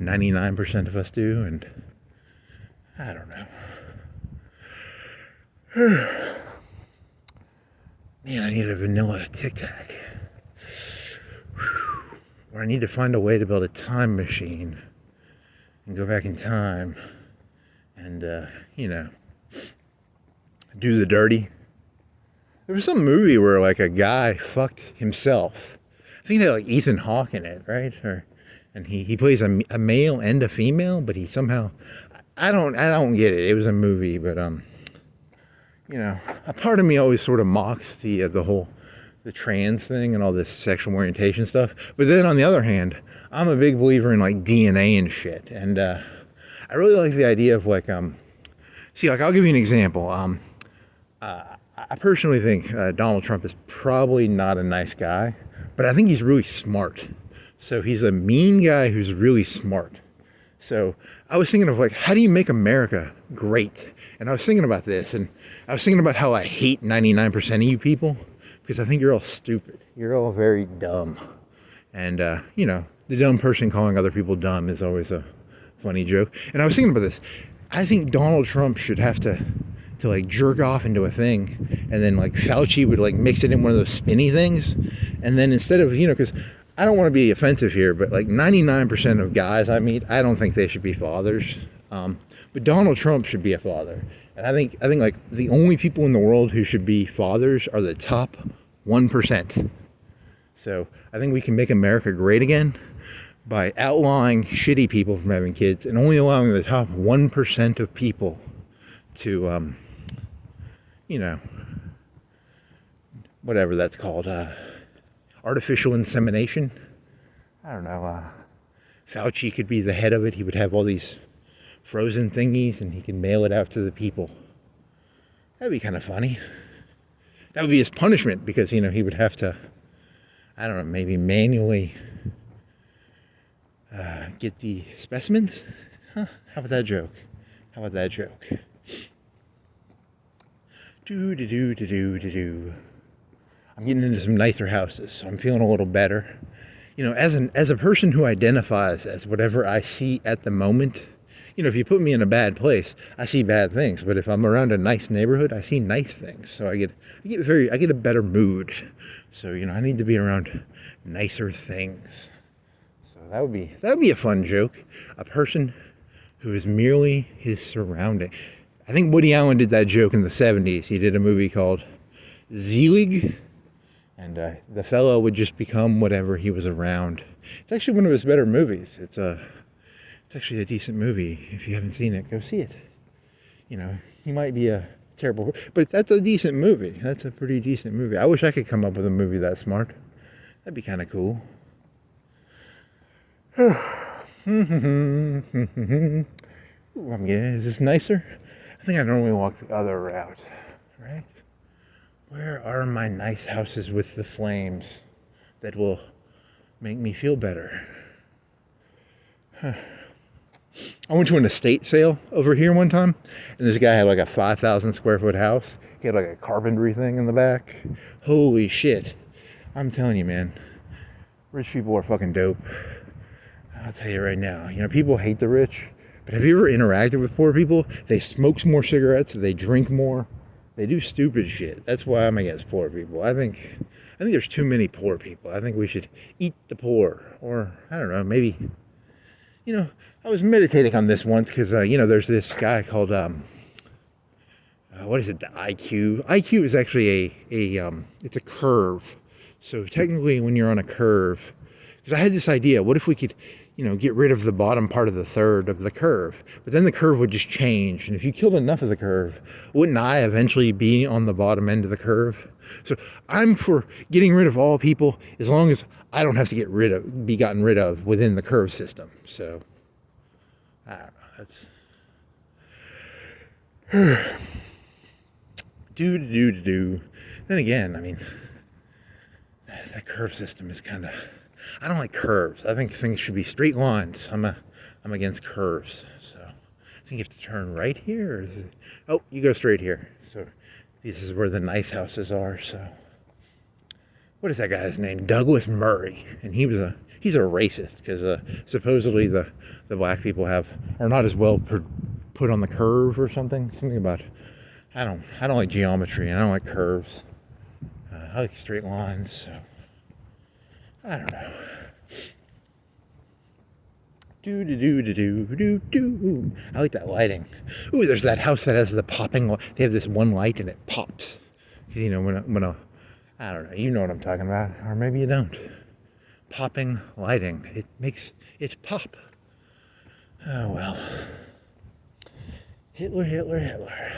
99% of us do, and I don't know. Man, I need a vanilla Tic Tac. or I need to find a way to build a time machine and go back in time and, do the dirty. There was some movie where like a guy fucked himself. I think it had like Ethan Hawke in it, right? And he plays a male and a female, but he somehow, I don't get it. It was a movie, but a part of me always sort of mocks the trans thing and all this sexual orientation stuff. But then on the other hand, I'm a big believer in like DNA and shit, and I really like the idea of like I'll give you an example. I personally think Donald Trump is probably not a nice guy, but I think he's really smart. So he's a mean guy who's really smart. So I was thinking of like, how do you make America great? And I was thinking about this, and I was thinking about how I hate 99% of you people, because I think you're all stupid. You're all very dumb. And, the dumb person calling other people dumb is always a funny joke. And I was thinking about this. I think Donald Trump should have to like jerk off into a thing, and then like Fauci would like mix it in one of those spinny things, and then instead of, because I don't want to be offensive here, but like 99% of guys I meet, I don't think they should be fathers, but Donald Trump should be a father. And I think like the only people in the world who should be fathers are the top 1%. So I think we can make America great again by outlawing shitty people from having kids and only allowing the top 1% of people to whatever that's called, artificial insemination. I don't know. Fauci could be the head of it. He would have all these frozen thingies and he could mail it out to the people. That'd be kind of funny. That would be his punishment, because, he would have to, I don't know, maybe manually get the specimens. Huh? How about that joke? Do. I'm getting into some nicer houses, so I'm feeling a little better. As a person who identifies as whatever I see at the moment, if you put me in a bad place, I see bad things. But if I'm around a nice neighborhood, I see nice things. So I get a better mood. So, I need to be around nicer things. So that would be a fun joke. A person who is merely his surrounding. I think Woody Allen did that joke in the 70s. He did a movie called Zelig, and the fellow would just become whatever he was around. It's actually one of his better movies. It's actually a decent movie. If you haven't seen it, go see it. He might be a terrible, but that's a decent movie. That's a pretty decent movie. I wish I could come up with a movie that smart. That'd be kind of cool. Is this nicer? I think I normally walk the other route, right? Where are my nice houses with the flames that will make me feel better? I went to an estate sale over here one time, and this guy had like a 5,000 square foot house. He had like a carpentry thing in the back. Holy shit. I'm telling you, man, rich people are fucking dope. I'll tell you right now, people hate the rich. But have you ever interacted with poor people? They smoke more cigarettes, they drink more, they do stupid shit. That's why I'm against poor people. I think there's too many poor people. I think we should eat the poor. Or, I don't know, maybe, I was meditating on this once because, there's this guy called, what is it, the IQ? IQ is actually it's a curve. So technically when you're on a curve, because I had this idea, what if we could, get rid of the bottom part of the third of the curve, but then the curve would just change. And if you killed enough of the curve, wouldn't I eventually be on the bottom end of the curve? So I'm for getting rid of all people as long as I don't have to be gotten rid of within the curve system. So I don't know. That's do. Then again, that curve system is kind of. I don't like curves. I think things should be straight lines. I'm against curves. So I think you have to turn right here. Or is it, oh, you go straight here. So this is where the nice houses are. So what is that guy's name? Douglas Murray. And he's a racist because supposedly the black people are not as well put on the curve or something. Something about I don't like geometry and I don't like curves. I like straight lines. So. I don't know. Do do do do do do do. I like that lighting. Ooh, there's that house that has the popping. They have this one light and it pops. Cause you know I don't know. You know what I'm talking about, or maybe you don't. Popping lighting. It makes it pop. Oh well. Hitler.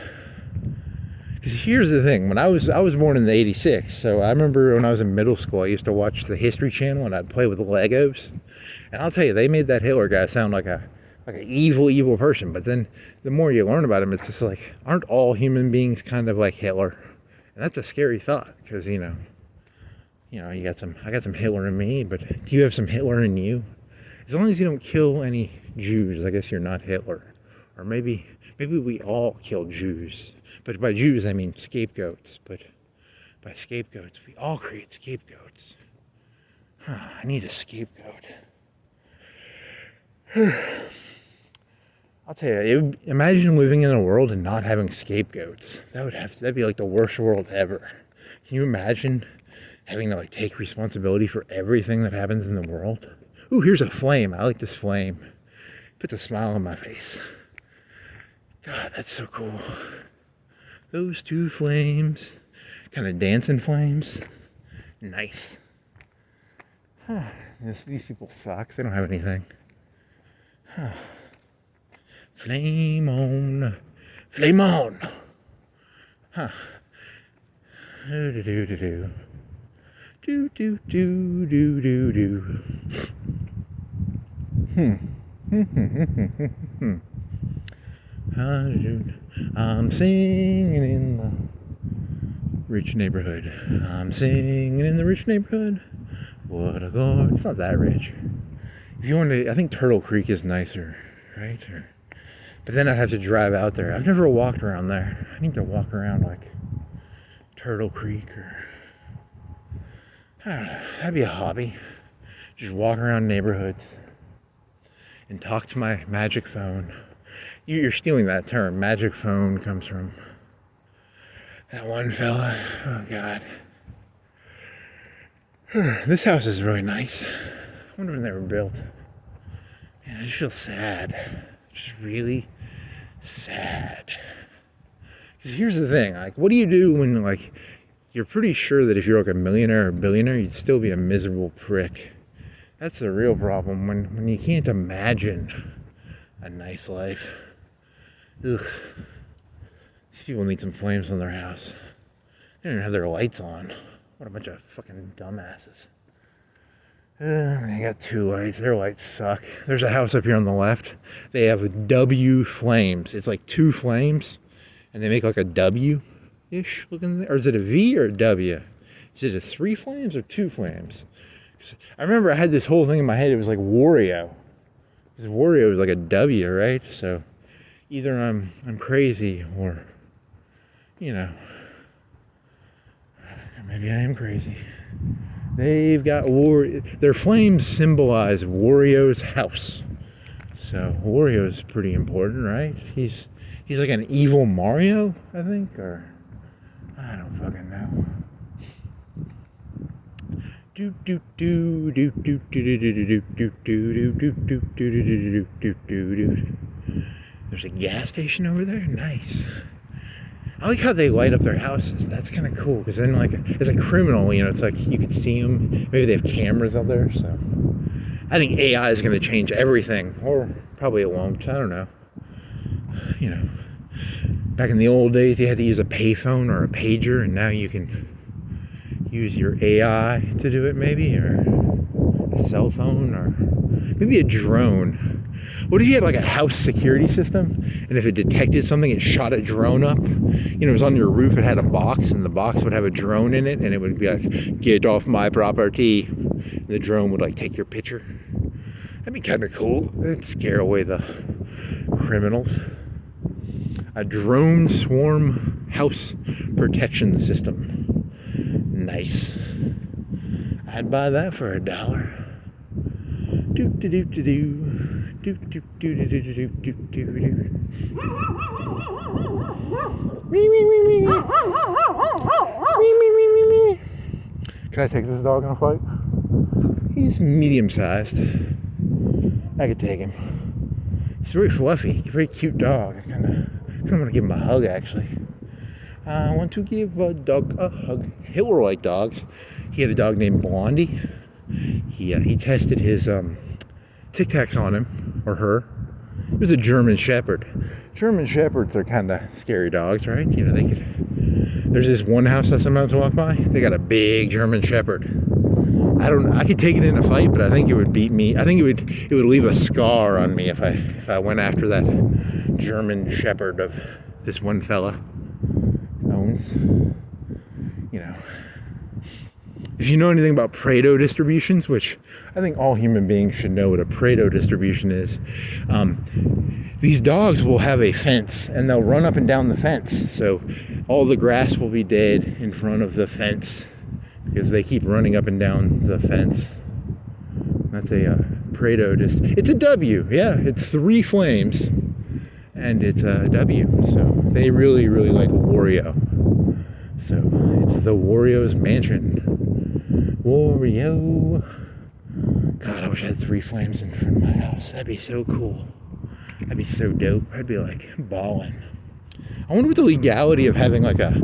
Because here's the thing, when I was born in the '86, so I remember when I was in middle school, I used to watch the History Channel and I'd play with Legos, and I'll tell you, they made that Hitler guy sound like an evil person. But then the more you learn about him, it's just like, aren't all human beings kind of like Hitler? And that's a scary thought, because I got some Hitler in me, but do you have some Hitler in you? As long as you don't kill any Jews, I guess you're not Hitler. Or maybe we all kill Jews. But by Jews, I mean scapegoats. But by scapegoats, we all create scapegoats. I need a scapegoat. I'll tell you, imagine living in a world and not having scapegoats. That'd be like the worst world ever. Can you imagine having to like take responsibility for everything that happens in the world? Ooh, here's a flame. I like this flame. Puts a smile on my face. God, that's so cool. Those two flames, kind of dancing flames. Nice. These people suck. They don't have anything. Flame on. Flame on. Do do do do. Do do do do do do. I'm singing in the rich neighborhood. I'm singing in the rich neighborhood. What a god. It's not that rich. If you want to, I think Turtle Creek is nicer, right? But then I'd have to drive out there. I've never walked around there. I need to walk around like Turtle Creek or, I don't know. That'd be a hobby. Just walk around neighborhoods and talk to my magic phone. You're stealing that term. Magic phone comes from that one fella. Oh, God. This house is really nice. I wonder when they were built. Man, I just feel sad. Just really sad. Because here's the thing. Like, what do you do when, like, you're pretty sure that if you're, like, a millionaire or billionaire, you'd still be a miserable prick. That's the real problem. When you can't imagine a nice life. Ugh. These people need some flames in their house. They don't even have their lights on. What a bunch of fucking dumbasses. They got two lights. Their lights suck. There's a house up here on the left. They have W flames. It's like two flames, and they make like a W-ish looking thing. Or is it a V or a W? Is it a 3 flames or 2 flames? I remember I had this whole thing in my head. It was like Wario. Because Wario is like a W, right? So either I'm crazy or, maybe I am crazy. They've got their flames symbolize Wario's house. So Wario's pretty important, right? He's like an evil Mario, I think, or I don't fucking know. Do do do do do do do do do do do do do do do. There's a gas station over there. Nice. I like how they light up their houses. That's kind of cool. Because then, like, as a criminal, it's like you can see them. Maybe they have cameras out there. So I think AI is going to change everything, or probably it won't. I don't know. Back in the old days, you had to use a payphone or a pager, and now you can use your AI to do it, maybe, or a cell phone, or maybe a drone. What if you had like a house security system, and if it detected something, it shot a drone up? It was on your roof, it had a box, and the box would have a drone in it, and it would be like, get off my property. And the drone would like take your picture. That'd be kind of cool. It'd scare away the criminals. A drone swarm house protection system. Nice. I'd buy that for $1. Do do do do do do do do do do do do do do. Can I take this dog in a fight? He's medium-sized. I could take him. He's very fluffy, very cute dog. I kind of want to give him a hug, actually. I want to give a dog a hug. Hitler liked dogs. He had a dog named Blondie. He tested his Tic Tacs on him, or her. It was a German Shepherd. German Shepherds are kind of scary dogs, right? You know, there's this one house I sometimes walk by. They got a big German Shepherd. I could take it in a fight, but I think it would beat me. I think it would leave a scar on me if I went after that German Shepherd of this one fella owns. You know, if you know anything about Pareto distributions, which I think all human beings should know what a Pareto distribution is, these dogs will have a fence and they'll run up and down the fence. So all the grass will be dead in front of the fence because they keep running up and down the fence. That's a Pareto it's a W. Yeah, it's 3 flames and it's a W. So they really, really like Wario. So it's the Wario's mansion. Wario. God, I wish I had 3 flames in front of my house. That'd be so cool. That'd be so dope. I'd be like balling. I wonder what the legality of having like a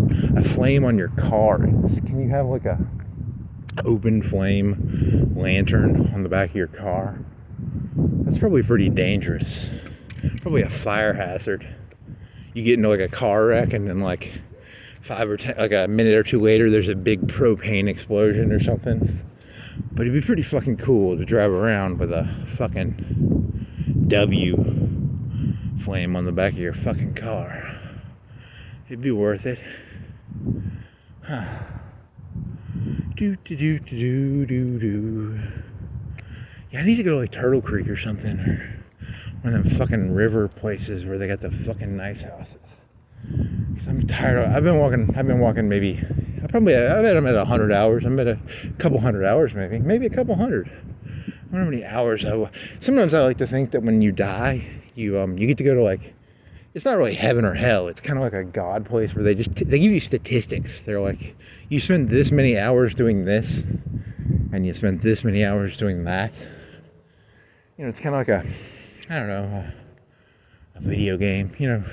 flame on your car is. Can you have like a open flame lantern on the back of your car? That's probably pretty dangerous. Probably a fire hazard. You get into like a car wreck and then like 5 or 10, like a minute or 2 later, there's a big propane explosion or something. But it'd be pretty fucking cool to drive around with a fucking W flame on the back of your fucking car. It'd be worth it. Huh. Do. Yeah, I need to go to like Turtle Creek or something, or one of them fucking river places where they got the fucking nice houses. Cause I'm tired. I've been walking maybe. I bet I'm at 100 hours. I'm at a couple hundred hours, maybe a couple hundred. I don't know how many hours sometimes I like to think that when you die, you get to go to like, it's not really heaven or hell. It's kind of like a God place where they give you statistics. They're like, you spend this many hours doing this, and you spend this many hours doing that. You know, it's kind of like a video game. You know,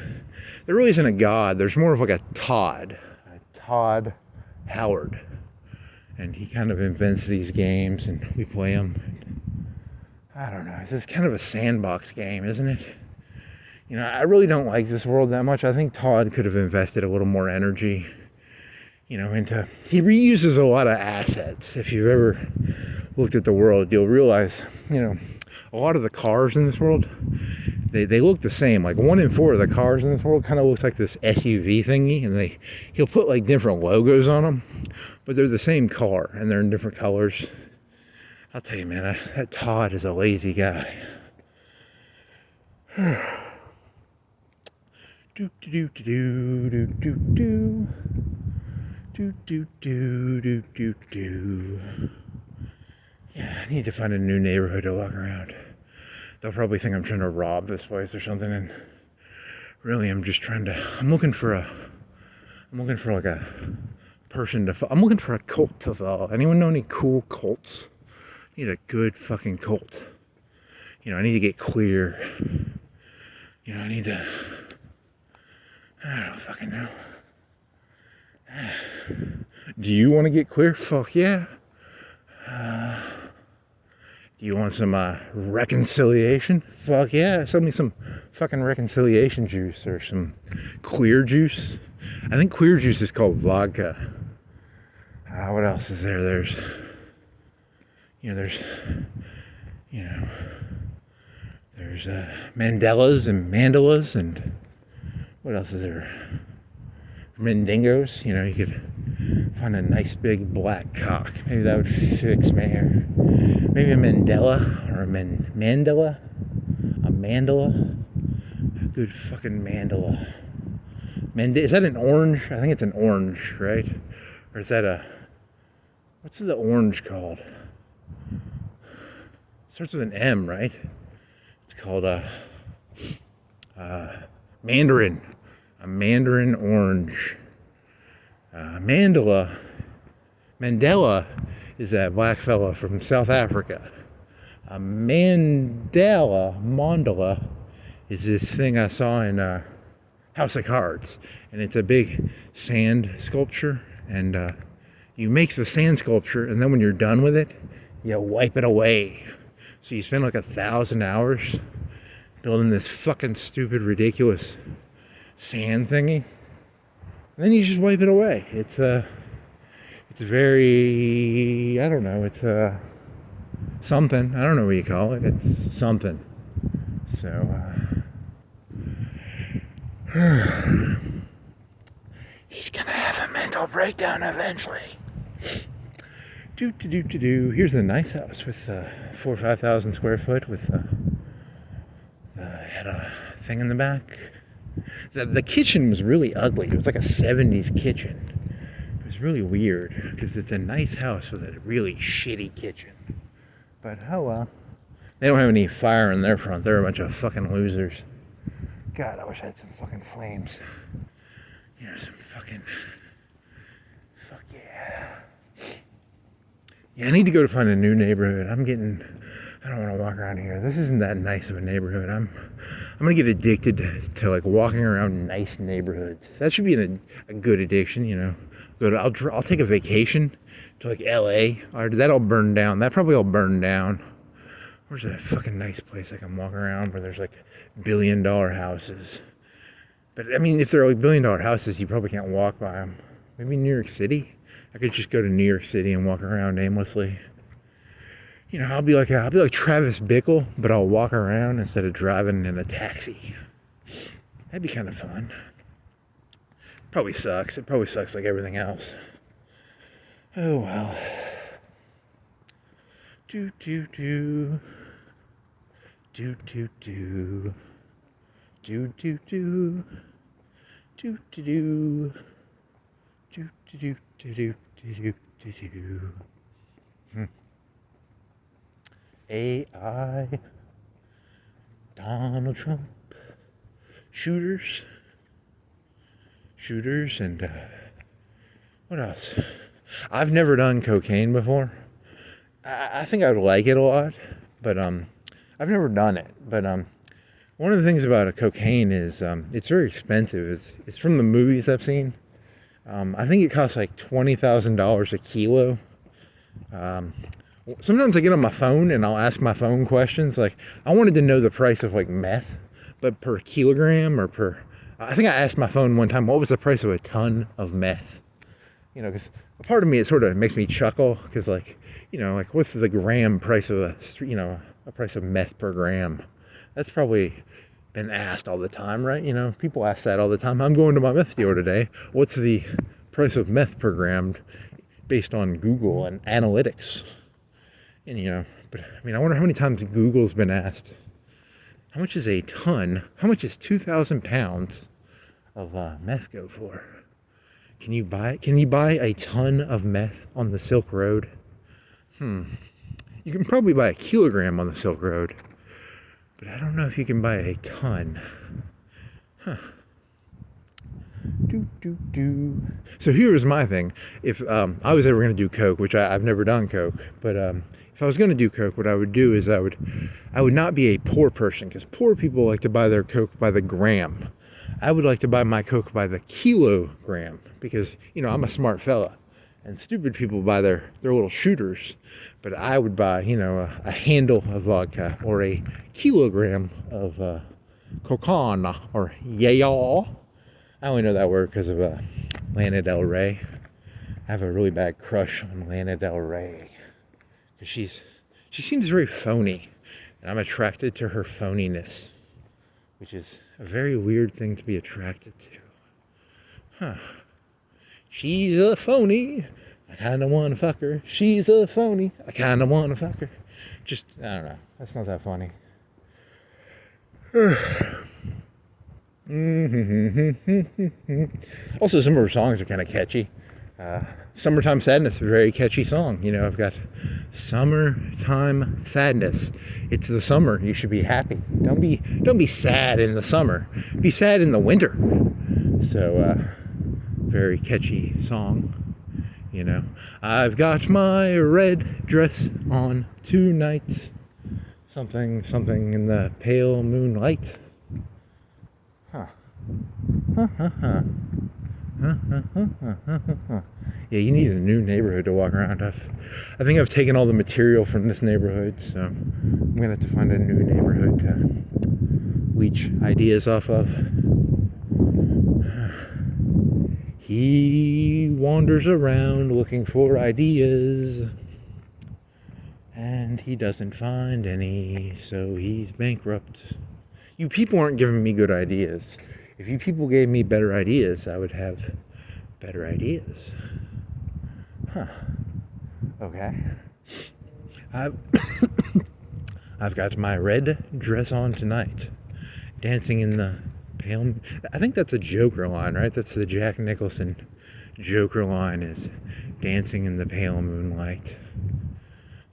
there really isn't a God. There's more of like a Todd Howard, and he kind of invents these games, and we play them. I don't know. It's kind of a sandbox game, isn't it? You know, I really don't like this world that much. I think Todd could have invested a little more energy, you know, he reuses a lot of assets. If you've ever looked at the world, you'll realize, you know, a lot of the cars in this world, they look the same. Like 1 in 4 of the cars in this world kind of looks like this SUV thingy, and he'll put like different logos on them, but they're the same car and they're in different colors. I'll tell you, man, that Todd is a lazy guy. Yeah, I need to find a new neighborhood to walk around. They'll probably think I'm trying to rob this place or something, and really I'm looking for like a person to I'm looking for a cult to follow. Anyone know any cool cults? I need a good fucking cult. You know, I need to get clear. You know, I don't fucking know. Do you want to get clear? Fuck yeah. Do you want some reconciliation? Fuck yeah. Sell me some fucking reconciliation juice or some clear juice. I think clear juice is called vodka. What else is there? There's Mandelas and Mandelas, and what else is there? Mendingos. You know, you could find a nice big black cock. Maybe that would fix my hair. Maybe a Mandela or a Mandela. A mandala. A good fucking mandala. Is that an orange? I think it's an orange, right? Or is that what's the orange called? It starts with an M, right? It's called mandarin. A mandarin orange. Mandela is that black fella from South Africa. A mandala is this thing I saw in House of Cards, and it's a big sand sculpture, and you make the sand sculpture, and then when you're done with it, you wipe it away. So you spend like 1,000 hours building this fucking stupid, ridiculous sand thingy, and then you just wipe it away. It's very, I don't know, it's something. I don't know what you call it. It's something. So, he's gonna have a mental breakdown eventually. Here's a nice house with 4,000 or 5,000 square foot with had a thing in the back. The kitchen was really ugly. It was like a 70s kitchen. It was really weird because it's a nice house with a really shitty kitchen. But oh well. They don't have any fire in their front. They're a bunch of fucking losers. God, I wish I had some fucking flames. You know, some fucking... Fuck yeah. Yeah, I need to go to find a new neighborhood. I don't want to walk around here. This isn't that nice of a neighborhood. I'm gonna get addicted to like walking around nice neighborhoods. That should be a good addiction, you know. I'll take a vacation to like LA. Or that'll burn down. That probably all burned down. Where's a fucking nice place I can walk around where there's like $1 billion houses? But I mean, if they're like $1 billion houses, you probably can't walk by them. Maybe New York City. I could just go to New York City and walk around aimlessly. You know, I'll be like Travis Bickle, but I'll walk around instead of driving in a taxi. That'd be kind of fun. Probably sucks. It probably sucks like everything else. Oh well. Do. AI, Donald Trump, shooters, and what else? I've never done cocaine before. I think I would like it a lot, but I've never done it. But one of the things about a cocaine is it's very expensive. It's from the movies I've seen. I think it costs like $20,000 a kilo. Sometimes I get on my phone and I'll ask my phone questions. Like, I wanted to know the price of like meth, but per kilogram or per... I think I asked my phone one time, what was the price of a ton of meth? You know, because a part of me, it sort of makes me chuckle because like, you know, like what's the gram price of a price of meth per gram? That's probably been asked all the time, right? You know, people ask that all the time. I'm going to my meth dealer today. What's the price of meth per gram based on Google and analytics? And, you know, but I mean, I wonder how many times Google's been asked, how much is a ton? How much is 2,000 pounds of meth go for? Can you buy a ton of meth on the Silk Road? You can probably buy a kilogram on the Silk Road, but I don't know if you can buy a ton. Huh. So here was my thing. If I was ever going to do coke, which I've never done coke, but if I was going to do coke, what I would do is I would not be a poor person, because poor people like to buy their coke by the gram. I would like to buy my coke by the kilogram, because, you know, I'm a smart fella, and stupid people buy their little shooters, but I would buy, you know, a handle of vodka or a kilogram of cocaine or yaw. I only know that word because of Lana Del Rey. I have a really bad crush on Lana Del Rey because she seems very phony, and I'm attracted to her phoniness, which is a very weird thing to be attracted to. Huh. She's a phony. I kind of want to fuck her. She's a phony. I kind of want to fuck her. Just, I don't know. That's not that funny. Also, some of her songs are kind of catchy. Summertime Sadness is a very catchy song. You know, I've got Summertime Sadness. It's the summer. You should be happy. Don't be sad in the summer. Be sad in the winter. So, very catchy song. You know, I've got my red dress on tonight. something in the pale moonlight. Huh. Huh, huh, huh. Huh, huh, huh, huh, huh, huh. Yeah, you need a new neighborhood to walk around. I think I've taken all the material from this neighborhood, so I'm gonna have to find a new neighborhood to leech ideas off of. He wanders around looking for ideas, and he doesn't find any, so he's bankrupt. You people aren't giving me good ideas. If you people gave me better ideas, I would have better ideas. Huh. Okay. I've got my red dress on tonight, dancing in the pale. I think that's a Joker line, right? That's the Jack Nicholson Joker line, is dancing in the pale moonlight.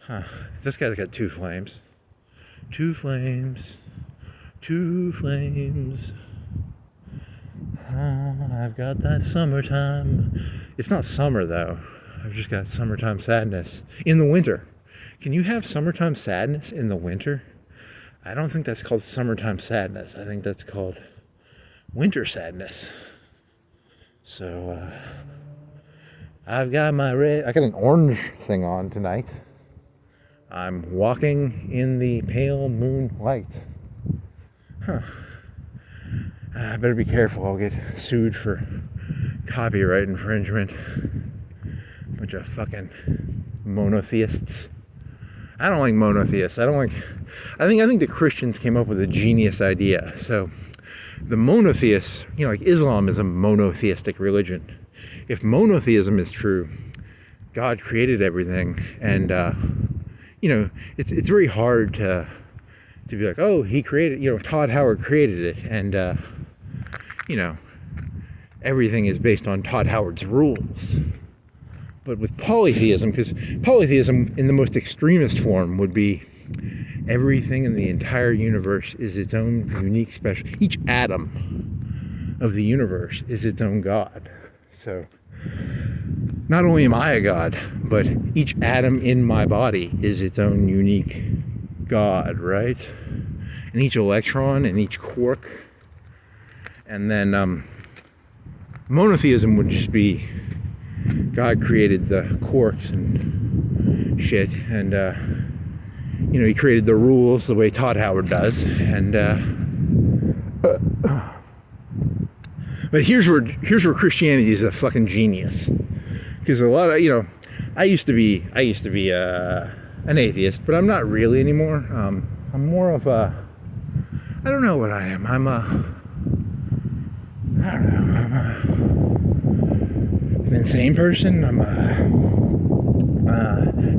Huh. This guy's got two flames. Two flames. Two flames. I've got that summertime. It's not summer though. I've just got summertime sadness in the winter. Can you have summertime sadness in the winter? I don't think that's called summertime sadness. I think that's called winter sadness. So I've got my I got an orange thing on tonight. I'm walking in the pale moonlight. Huh. I better be careful. I'll get sued for copyright infringement. Bunch of fucking monotheists. I don't like monotheists. I think the Christians came up with a genius idea. So the monotheists, like Islam is a monotheistic religion. If monotheism is true, God created everything, and it's very hard to be like, oh, he created, Todd Howard created it, and everything is based on Todd Howard's rules. But with polytheism, because polytheism in the most extremist form would be everything in the entire universe is its own unique special. Each atom of the universe is its own God. So not only am I a God, but each atom in my body is its own unique God, right? And each electron and each quark. And then monotheism would just be God created the quarks and shit, and he created the rules the way Todd Howard does, and but here's where Christianity is a fucking genius, because a lot of I used to be an atheist, but I'm not really anymore. I'm more of a, I don't know what I am. I'm an insane person.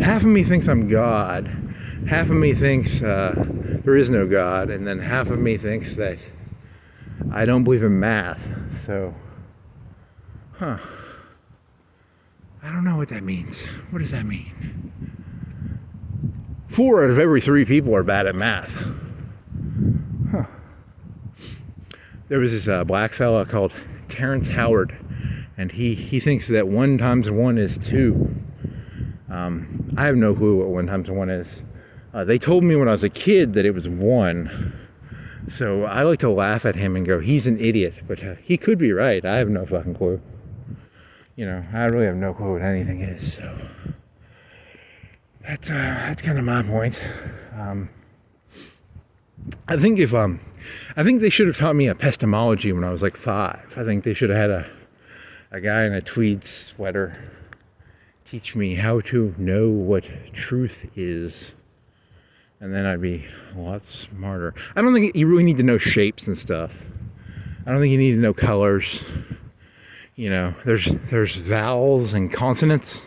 Half of me thinks I'm God, half of me thinks there is no God, and then half of me thinks that I don't believe in math. So, I don't know what that means. What does that mean? 4 out of every 3 people are bad at math. There was this black fella called Terrence Howard, and he thinks that 1 times 1 is 2. I have no clue what 1 times 1 is. They told me when I was a kid that it was 1. So I like to laugh at him and go, he's an idiot. But he could be right. I have no fucking clue. I really have no clue what anything is. So that's kind of my point. I think they should have taught me epistemology when I was like 5. I think they should have had a guy in a tweed sweater teach me how to know what truth is, and then I'd be a lot smarter. I don't think you really need to know shapes and stuff. I don't think you need to know colors. There's vowels and consonants.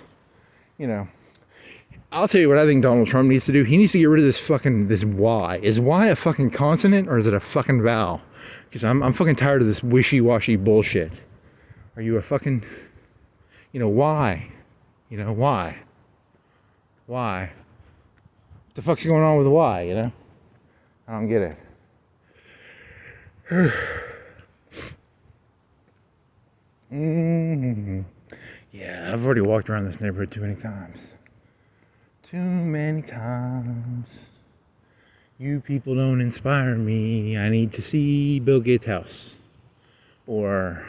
I'll tell you what I think Donald Trump needs to do. He needs to get rid of this Y. Is Y a fucking consonant, or is it a fucking vowel? Because I'm fucking tired of this wishy-washy bullshit. Are you a fucit why? Why? Why? What the fuck's going on with the Y, I don't get it. Yeah, I've already walked around this neighborhood too many times. Too many times. You people don't inspire me. I need to see Bill Gates' house. Or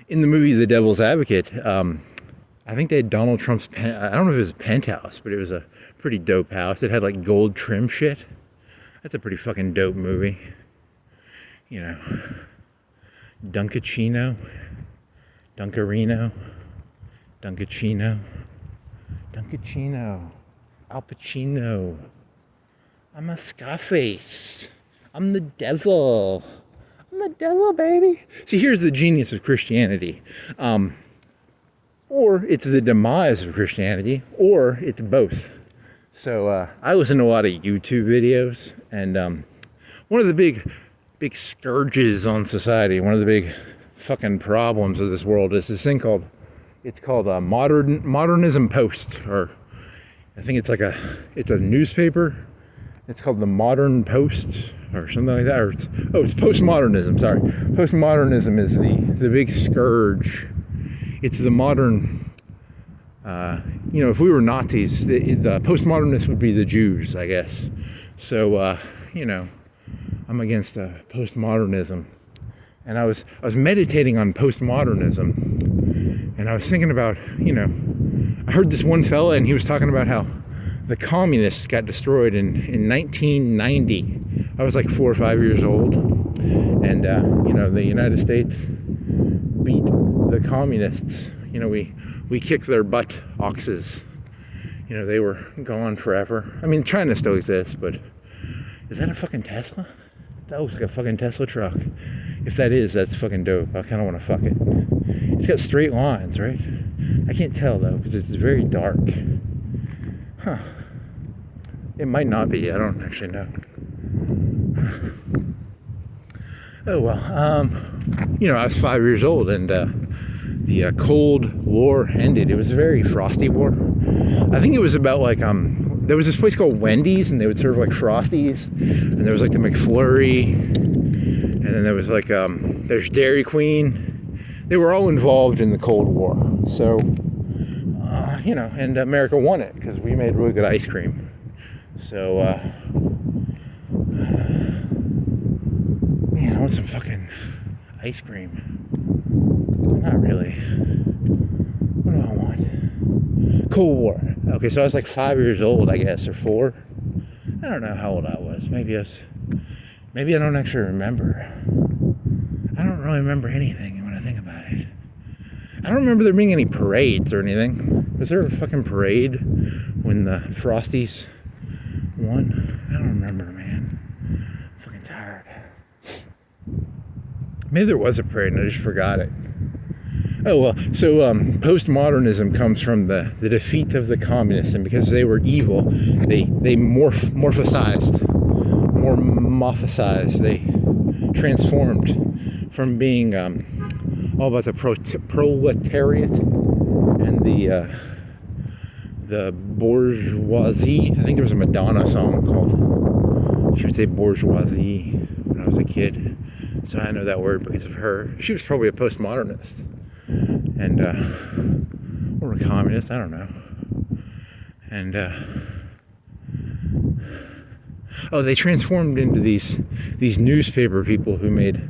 in the movie The Devil's Advocate, I think they had Donald Trump's I don't know if it was a penthouse, but it was a pretty dope house. It had like gold trim shit. That's a pretty fucking dope movie. You know, Dunkaccino, Dunkarino, Dunkaccino, Dunkaccino, Al Pacino. I'm a Scarface. I'm the devil. I'm the devil, baby. See, here's the genius of Christianity. Or it's the demise of Christianity, or it's both. So I listen to a lot of YouTube videos, and one of the big scourges on society, one of the big fucking problems of this world is this thing called Modernism Post, or I think it's a newspaper. It's called the Modern Post or something like that. Or it's postmodernism. Sorry, postmodernism is the big scourge. It's the modern. If we were Nazis, the postmodernists would be the Jews, I guess. So I'm against postmodernism, and I was meditating on postmodernism, and I was thinking about I heard this one fella, and he was talking about how the communists got destroyed in 1990. I was like 4 or 5 years old, and the United States beat the communists. We kicked their butt, oxes. They were gone forever. I mean, China still exists, but is that a fucking Tesla? That looks like a fucking Tesla truck. If that is, that's fucking dope. I kind of want to fuck it. It's got straight lines, right? I can't tell though, because it's very dark. Huh. It might not be. I don't actually know. Oh well. I was 5 years old, and the Cold War ended. It was a very frosty war. I think it was about like there was this place called Wendy's, and they would serve like Frosties, and there was like the McFlurry, and then there was like there's Dairy Queen. They were all involved in the Cold War. So and America won it because we made really good ice cream. So man, I want some fucking ice cream. Not really. What do I want? Cold War. Okay, so I was like 5 years old, I guess, or 4. I don't know how old I was. Maybe I don't actually remember. I don't really remember anything when I think about it. I don't remember there being any parades or anything. Was there a fucking parade when the Frosties won? I don't remember, man. I'm fucking tired. Maybe there was a parade and I just forgot it. Oh well, so postmodernism comes from the defeat of the communists, and because they were evil, they morphosized, they transformed from being all about the proletariat and the bourgeoisie. I think there was a Madonna song called, she would say bourgeoisie when I was a kid, so I know that word because of her. She was probably a postmodernist, and or a communist, I don't know. And they transformed into these newspaper people who made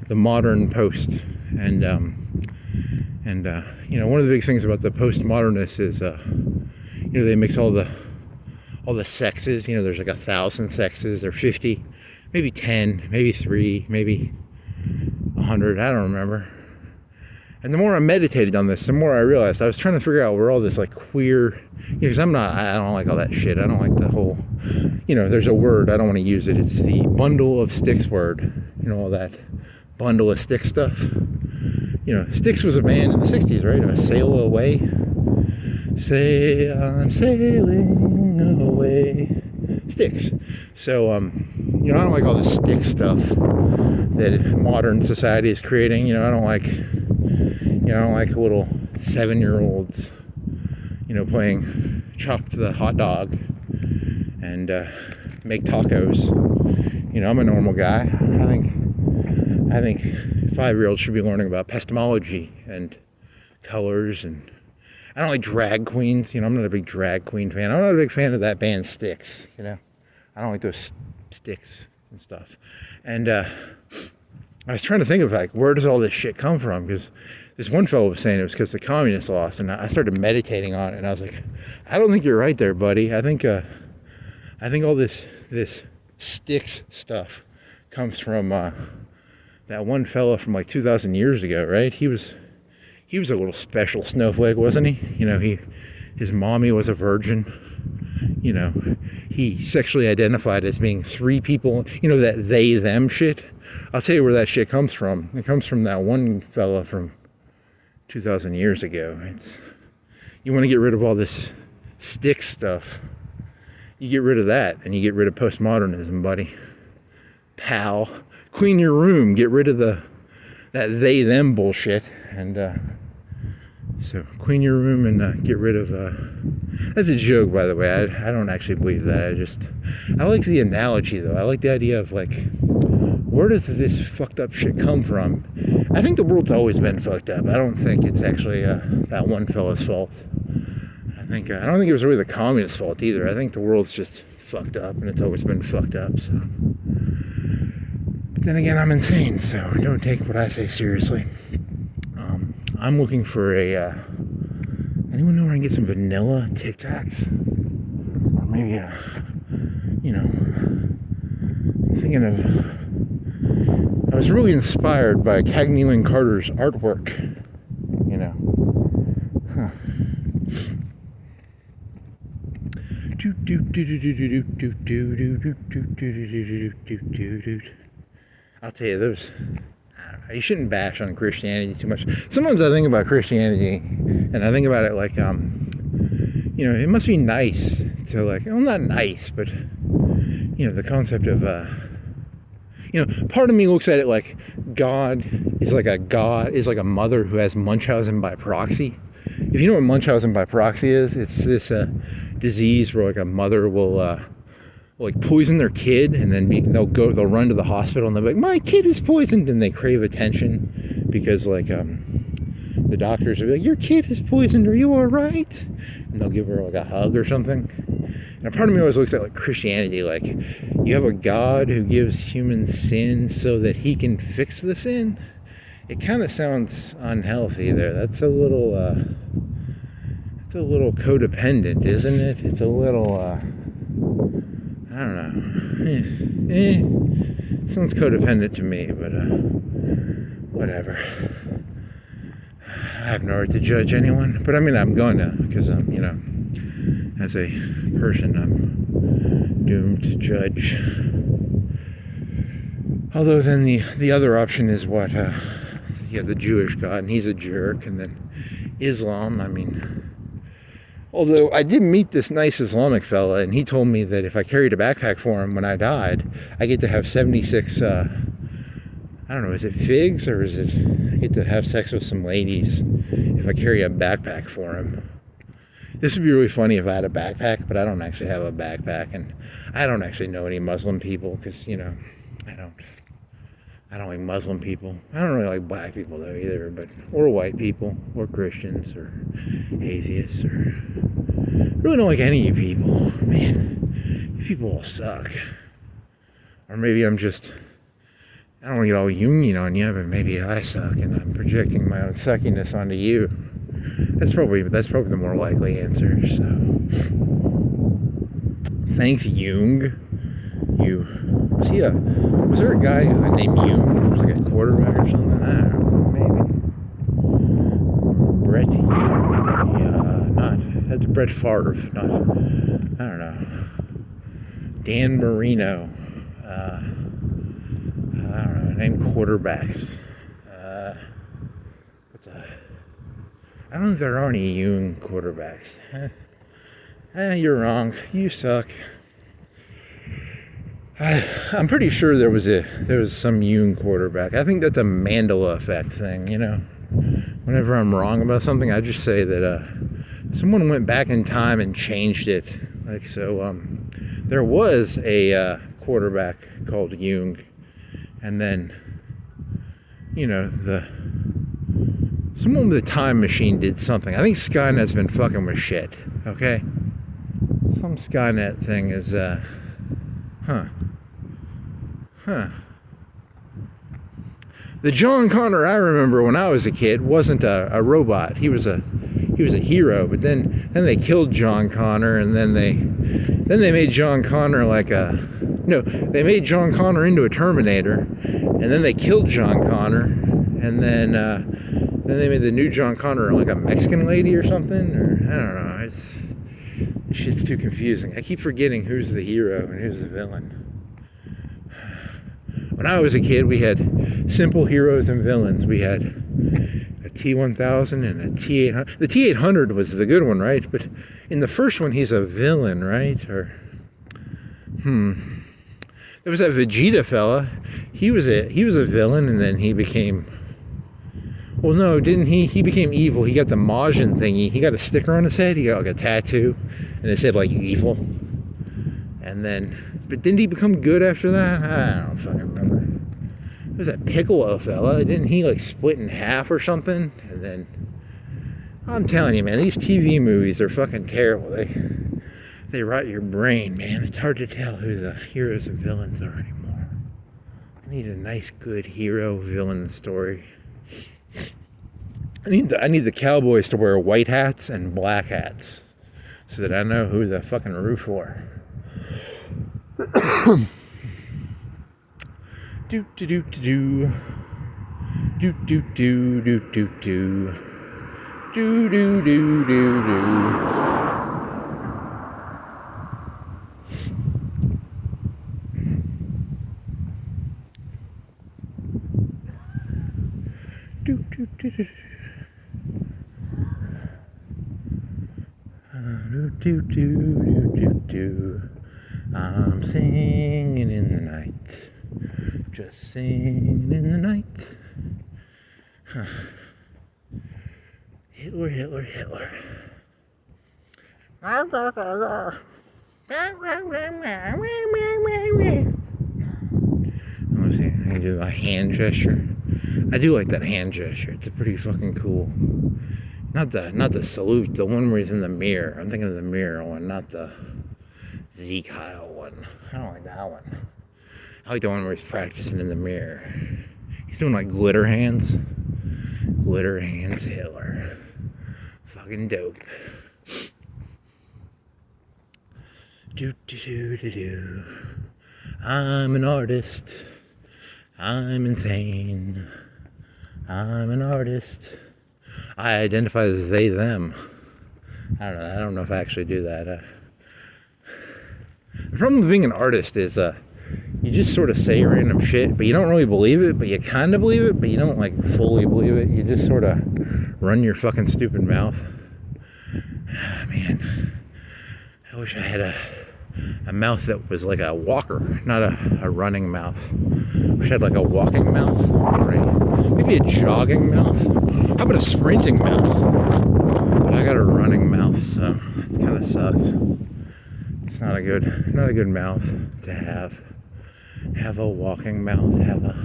the Modern Post. And one of the big things about the postmodernists is they mix all the sexes. There's like 1,000 sexes or 50, maybe 10, maybe 3, maybe 100, I don't remember. And the more I meditated on this, the more I realized I was trying to figure out where all this like queer, because I don't like all that shit. I don't like the whole, there's a word, I don't want to use it. It's the bundle of sticks word. All that bundle of stick stuff. Styx was a band in the 60s, right? Sail away. Say I'm sailing away. Styx. So, I don't like all the stick stuff that modern society is creating. I don't like little 7-year-olds, playing chop the hot dog and make tacos. I'm a normal guy. I think 5-year-olds should be learning about epistemology and colors, and I don't like drag queens. I'm not a big drag queen fan. I'm not a big fan of that band Styx. I don't like those sticks and stuff. And I was trying to think of like, where does all this shit come from? Because this one fellow was saying it was because the communists lost, and I started meditating on it, and I was like, I don't think you're right there, buddy. I think all this sticks stuff comes from that one fella from like 2,000 years ago, right? He was a little special snowflake, wasn't he? You know, his mommy was a virgin. You know, he sexually identified as being three people. You know, that they them shit. I'll tell you where that shit comes from. It comes from that one fella from 2,000 years ago. You want to get rid of all this stick stuff. You get rid of that, and you get rid of postmodernism, buddy. Pal, clean your room. Get rid of that they them bullshit, and so clean your room and get rid of. That's a joke, by the way. I don't actually believe that. I like the analogy though. I like the idea of like, where does this fucked up shit come from? I think the world's always been fucked up. I don't think it's actually that one fella's fault. I don't think it was really the communist fault either. I think the world's just fucked up, and it's always been fucked up. So, but then again, I'm insane, so don't take what I say seriously. I'm looking for anyone know where I can get some vanilla Tic Tacs? Or maybe I'm thinking of, I was really inspired by Cagney and Carter's artwork, you know. Huh. I'll tell you, those, I don't know, you shouldn't bash on Christianity too much. Sometimes I think about Christianity, and I think about it like, you know, it must be nice to like, well, not nice, but, you know, the concept of, you know, part of me looks at it like God is like a mother who has Munchausen by proxy. If you know what Munchausen by proxy is, it's this disease where like a mother will like poison their kid, and then they'll run to the hospital and they'll be like, my kid is poisoned, and they crave attention because like the doctors will be like, your kid is poisoned, are you all right? And they'll give her like a hug or something. And a part of me always looks at like Christianity, like you have a God who gives humans sin so that he can fix the sin. It kind of sounds unhealthy there. That's a little codependent, isn't it? It's a little I don't know. Sounds codependent to me, but whatever. I have no right to judge anyone, but I mean I'm going to, because I'm, you know, as a person, I'm doomed to judge. Although then the other option is what, you have the Jewish God, and he's a jerk, and then Islam, I mean, although I did meet this nice Islamic fella, and he told me that if I carried a backpack for him when I died, I get to have 76, I don't know, is it figs, or is it, I get to have sex with some ladies if I carry a backpack for him. This would be really funny if I had a backpack, but I don't actually have a backpack, and I don't actually know any Muslim people, because, you know, I don't like Muslim people. I don't really like black people though either, or white people, or Christians, or atheists, or I really don't like any of you people. Man, you people all suck. Or maybe I don't want to get all Jungian on you, but maybe I suck and I'm projecting my own suckiness onto you. That's probably the more likely answer. So, thanks, Jung. Was there a guy named Jung? Was like a quarterback or something? I don't know, maybe. Brett Jung. That's Brett Favre. I don't know. Dan Marino. I don't know. Name quarterbacks. I don't think there are any Jung quarterbacks. You're wrong. You suck. I'm pretty sure there was some Jung quarterback. I think that's a Mandela effect thing, you know. Whenever I'm wrong about something, I just say that someone went back in time and changed it. Like, so there was a quarterback called Jung, and then, you know, someone with a time machine did something. I think Skynet's been fucking with shit, okay? Some Skynet thing is Huh. The John Connor I remember when I was a kid wasn't a robot. He was a hero. But then they killed John Connor, and then they made John Connor they made John Connor into a Terminator, and then they killed John Connor, and then they made the new John Connor like a Mexican lady or something, or I don't know. This shit's too confusing. I keep forgetting who's the hero and who's the villain. When I was a kid, we had simple heroes and villains. We had a T-1000 and a T-800. The T-800 was the good one, right? But in the first one, he's a villain, right? There was that Vegeta fella. He was a villain, and then he became... Well, no, didn't he? He became evil. He got the Majin thingy. He got a sticker on his head. He got like a tattoo, and it said like evil. And then... But didn't he become good after that? I don't fucking remember. There was that Piccolo fella. Didn't he like split in half or something? And then... I'm telling you, man, these TV movies are fucking terrible. They rot your brain, man. It's hard to tell who the heroes and villains are anymore. I need a nice, good hero-villain story. I need the cowboys to wear white hats and black hats so that I know who to fucking root for. do do do do do do do do do do do do do do I'm singing in the night, just singing in the night. Huh. Hitler, Hitler, Hitler. Let's see, I do a hand gesture. I do like that hand gesture. It's a pretty fucking cool. Not the salute, the one where he's in the mirror. I'm thinking of the mirror one, not the Zeke Heil one. I don't like that one. I like the one where he's practicing in the mirror. He's doing like glitter hands. Glitter hands Hitler. Fucking dope. Do do do do do. I'm an artist. I'm insane. I'm an artist. I identify as they, them. I don't know if I actually do that. The problem with being an artist is you just sort of say random shit, but you don't really believe it, but you kind of believe it, but you don't like fully believe it. You just sort of run your fucking stupid mouth. Man, I wish I had a mouth that was like a walker, not a running mouth. I wish I had like a walking mouth, right? Maybe a jogging mouth. How about a sprinting mouth? But I got a running mouth, so it kind of sucks. It's not a good mouth to have. Have a walking mouth, have a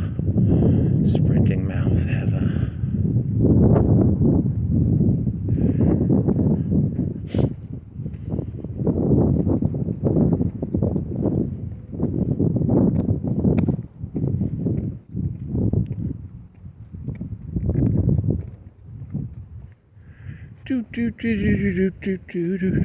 sprinting mouth, have a... Do do do do do do do do.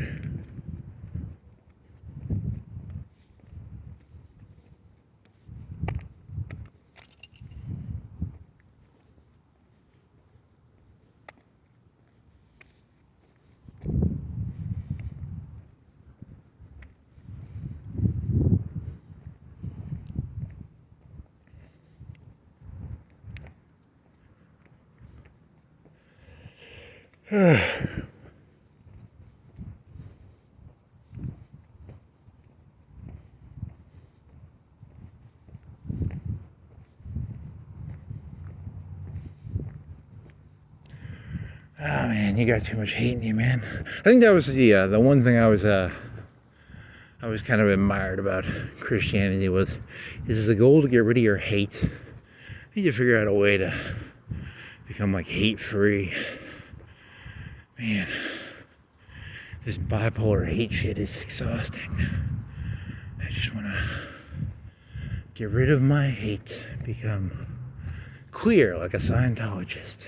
Oh man, you got too much hate in you, man. I think that was the one thing I was kind of admired about Christianity is the goal to get rid of your hate. You need to figure out a way to become like hate free. Man, this bipolar hate shit is exhausting. I just wanna Get rid of my hate. Become clear like a Scientologist.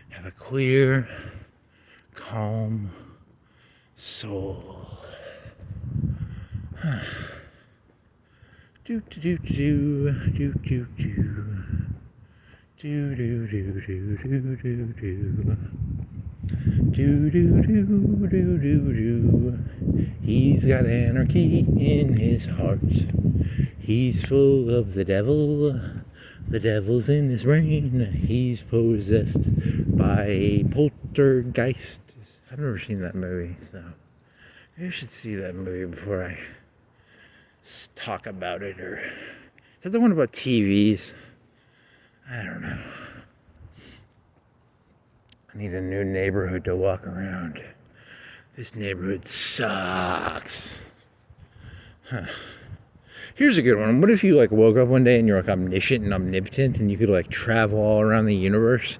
Have a clear, calm soul. Do do do do do do do do do do do do do do. Do do do do do do. He's got anarchy in his heart. He's full of the devil. The devil's in his brain. He's possessed by a poltergeist. I've never seen that movie, so maybe I should see that movie before I talk about it. Or is that the one about TVs? I don't know. I need a new neighborhood to walk around. This neighborhood sucks. Huh. Here's a good one. What if you like woke up one day and you're like omniscient and omnipotent and you could like travel all around the universe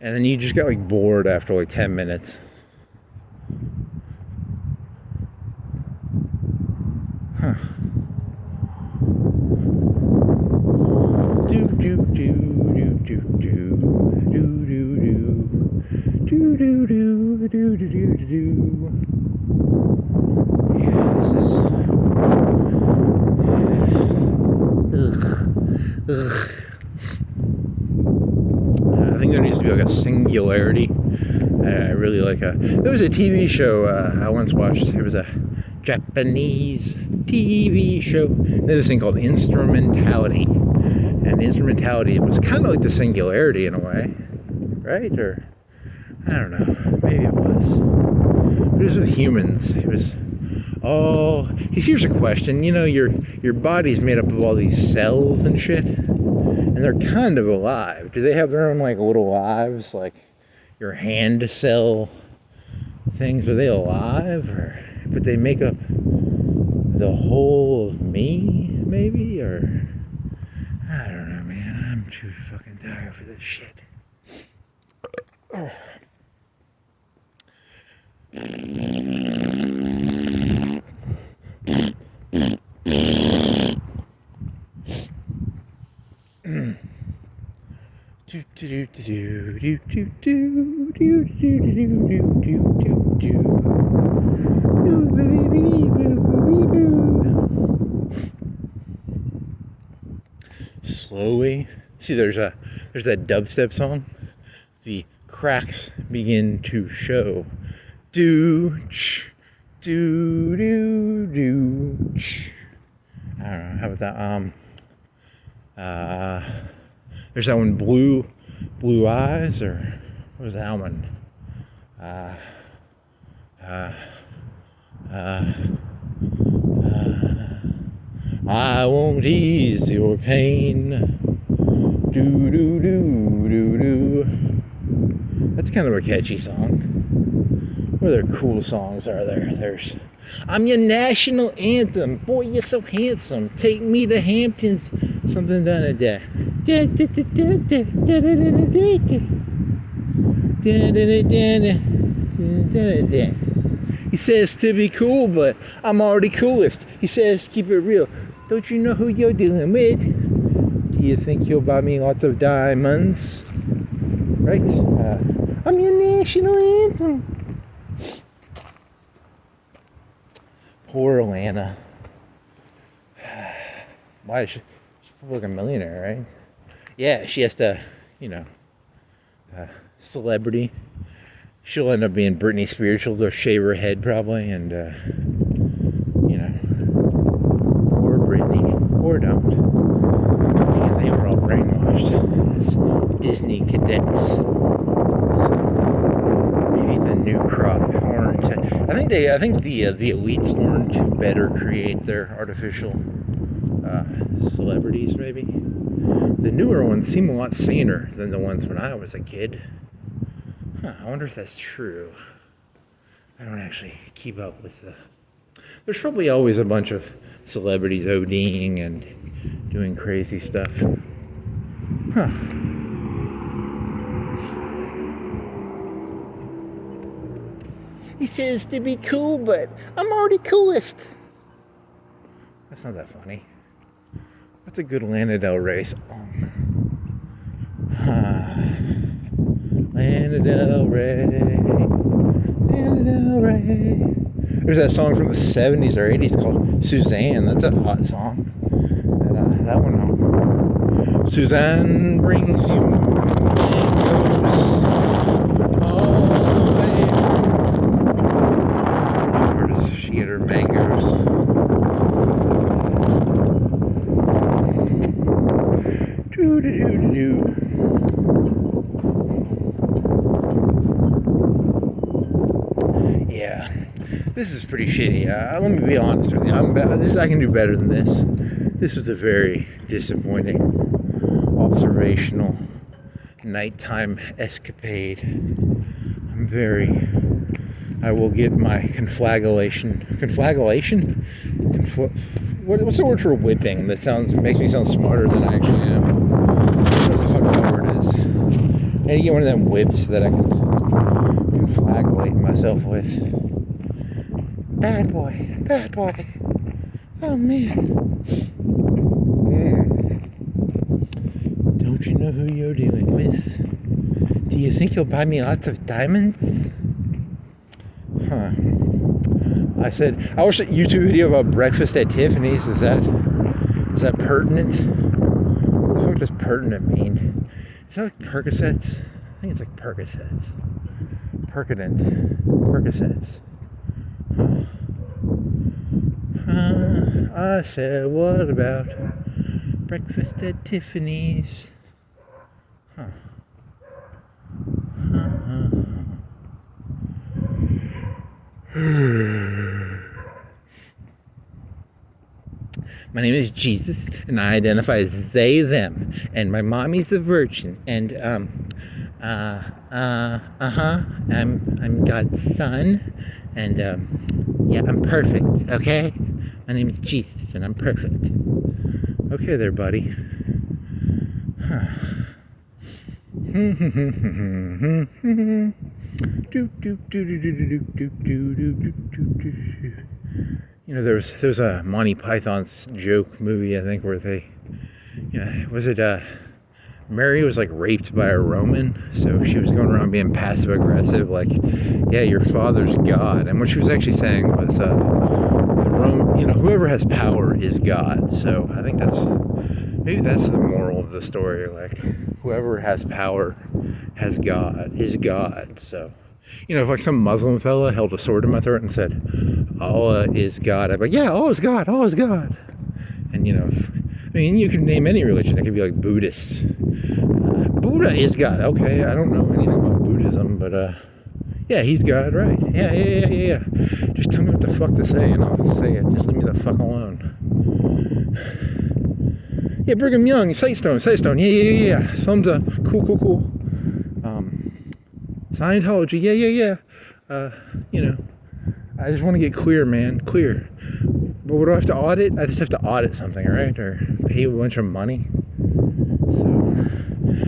and then you just got like bored after like 10 minutes? Huh. Do do do do do do do do do do do do do do do. Yeah, this is. Ugh. I think there needs to be like a singularity. I really like there was a TV show I once watched. It was a Japanese TV show. There's this thing called Instrumentality. And Instrumentality, it was kind of like the singularity in a way, right? Or, I don't know, maybe it was. But it was with humans. It was, here's a question. You know, your body's made up of all these cells and shit, and they're kind of alive. Do they have their own, like, little lives? Like, your hand cell things, are they alive? But they make up the whole of me, maybe? Or, I don't know, man. I'm too fucking tired for this shit. Slowly. See, there's that dubstep song. The cracks begin to show. Do do do do. I don't know. How about that? There's that one, Blue Eyes, or what was that one? I won't ease your pain. Do do do do do. That's kind of a catchy song. What other cool songs are there? There's I'm your national anthem. Boy, you're so handsome. Take me to Hamptons. Something done a day. He says to be cool, but I'm already coolest. He says keep it real. Don't you know who you're dealing with? Do you think you'll buy me lots of diamonds? Right? I'm your national anthem. Poor Lana. Why? She's probably like a millionaire, right? Yeah, she has to, celebrity. She'll end up being Britney Spears. She'll shave her head probably, and, or Britney, or don't. And they were all brainwashed as Disney cadets. So maybe the new crop learn to. I think the elites learn to better create their artificial celebrities. Maybe the newer ones seem a lot saner than the ones when I was a kid. I wonder if that's true. I don't actually keep up with the. There's probably always a bunch of celebrities ODing and doing crazy stuff. Huh. He says to be cool, but I'm already coolest. That's not that funny. What's a good Lana Del Rey song? Lana Del Rey, Lana Del Rey. There's that song from the 70s or 80s called Suzanne. That's a hot song. That one. Suzanne brings you mangoes all the way from. Where does she get her mangoes? Do. Yeah, this is pretty shitty. Let me be honest with you. I can do better than this. This was a very disappointing observational nighttime escapade. I will get my conflagration. Conflagration? What's the word for whipping? That makes me sound smarter than I actually am. What the fuck that word is? I need to get one of them whips that I can conflagellate myself with. Bad boy. Oh man. Don't you know who you're dealing with? Do you think you'll buy me lots of diamonds? Huh. I watched a YouTube video about breakfast at Tiffany's. Is that pertinent? What the fuck does pertinent mean? Is that like Percocets? I think it's like Percocets. Percocets. I said, what about breakfast at Tiffany's? My name is Jesus, and I identify as they, them, and my mommy's a virgin, and I'm God's son, and yeah, I'm perfect. Okay, my name is Jesus, and I'm perfect. Okay, there, buddy. You know, there's a Monty Python's joke movie, I think, where Mary was like raped by a Roman, so she was going around being passive aggressive, like, yeah, your father's God. And what she was actually saying was, whoever has power is God. So I think maybe that's the moral of the story. Like, whoever has power is God. So, if like some Muslim fella held a sword in my throat and said, Allah is God, I'd be like, yeah, Allah is God. And you can name any religion. It could be like Buddhists. Buddha is God. Okay, I don't know anything about Buddhism, but yeah, he's God, right? Yeah. Just tell me what the fuck to say, and I'll say it. Just leave me the fuck alone. Yeah, Brigham Young, Sightstone. Yeah. Thumbs up. Cool. Scientology. Yeah. I just want to get clear, man. Clear. But what do I have to audit? I just have to audit something, right? Or pay a bunch of money. So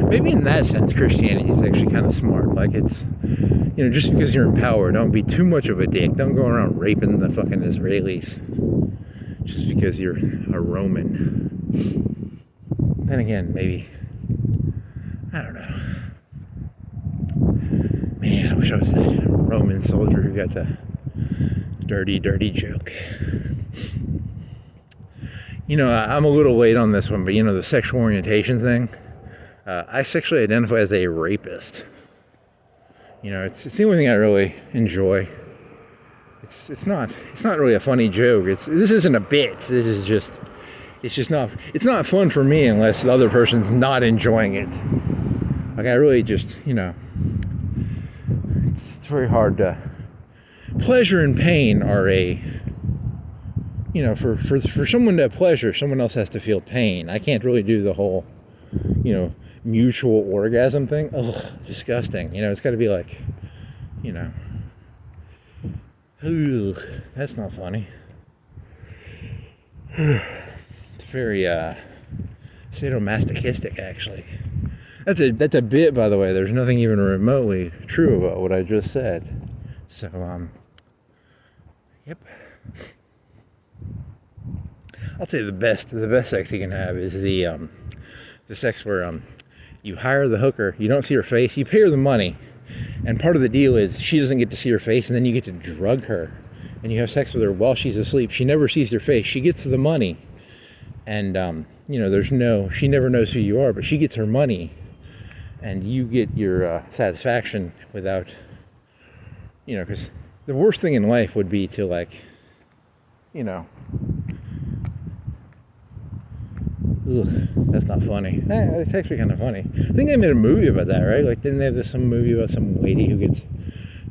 maybe in that sense, Christianity is actually kind of smart. Like, it's, just because you're in power, don't be too much of a dick. Don't go around raping the fucking Israelis just because you're a Roman. Then again, maybe, I don't know. Man, I wish I was that Roman soldier who got the dirty joke. I'm a little late on this one, but the sexual orientation thing. I sexually identify as a rapist. It's the only thing I really enjoy. It's not really a funny joke. This isn't a bit. It's not fun for me unless the other person's not enjoying it. Like, I really just, it's very hard to. Pleasure and pain are for someone to pleasure, someone else has to feel pain. I can't really do the whole, mutual orgasm thing. Ugh, disgusting. It's got to be like, ugh, that's not funny. It's very sadomasochistic, actually. That's a bit, by the way. There's nothing even remotely true about what I just said. So, yep. I'll tell you the best sex you can have is the sex where you hire the hooker, you don't see her face, you pay her the money, and part of the deal is she doesn't get to see her face, and then you get to drug her, and you have sex with her while she's asleep. She never sees your face. She gets the money, and she never knows who you are, but she gets her money, and you get your satisfaction without, because the worst thing in life would be to that's not funny. It's actually kind of funny. I think they made a movie about that, right? Like, didn't they have some movie about some lady who gets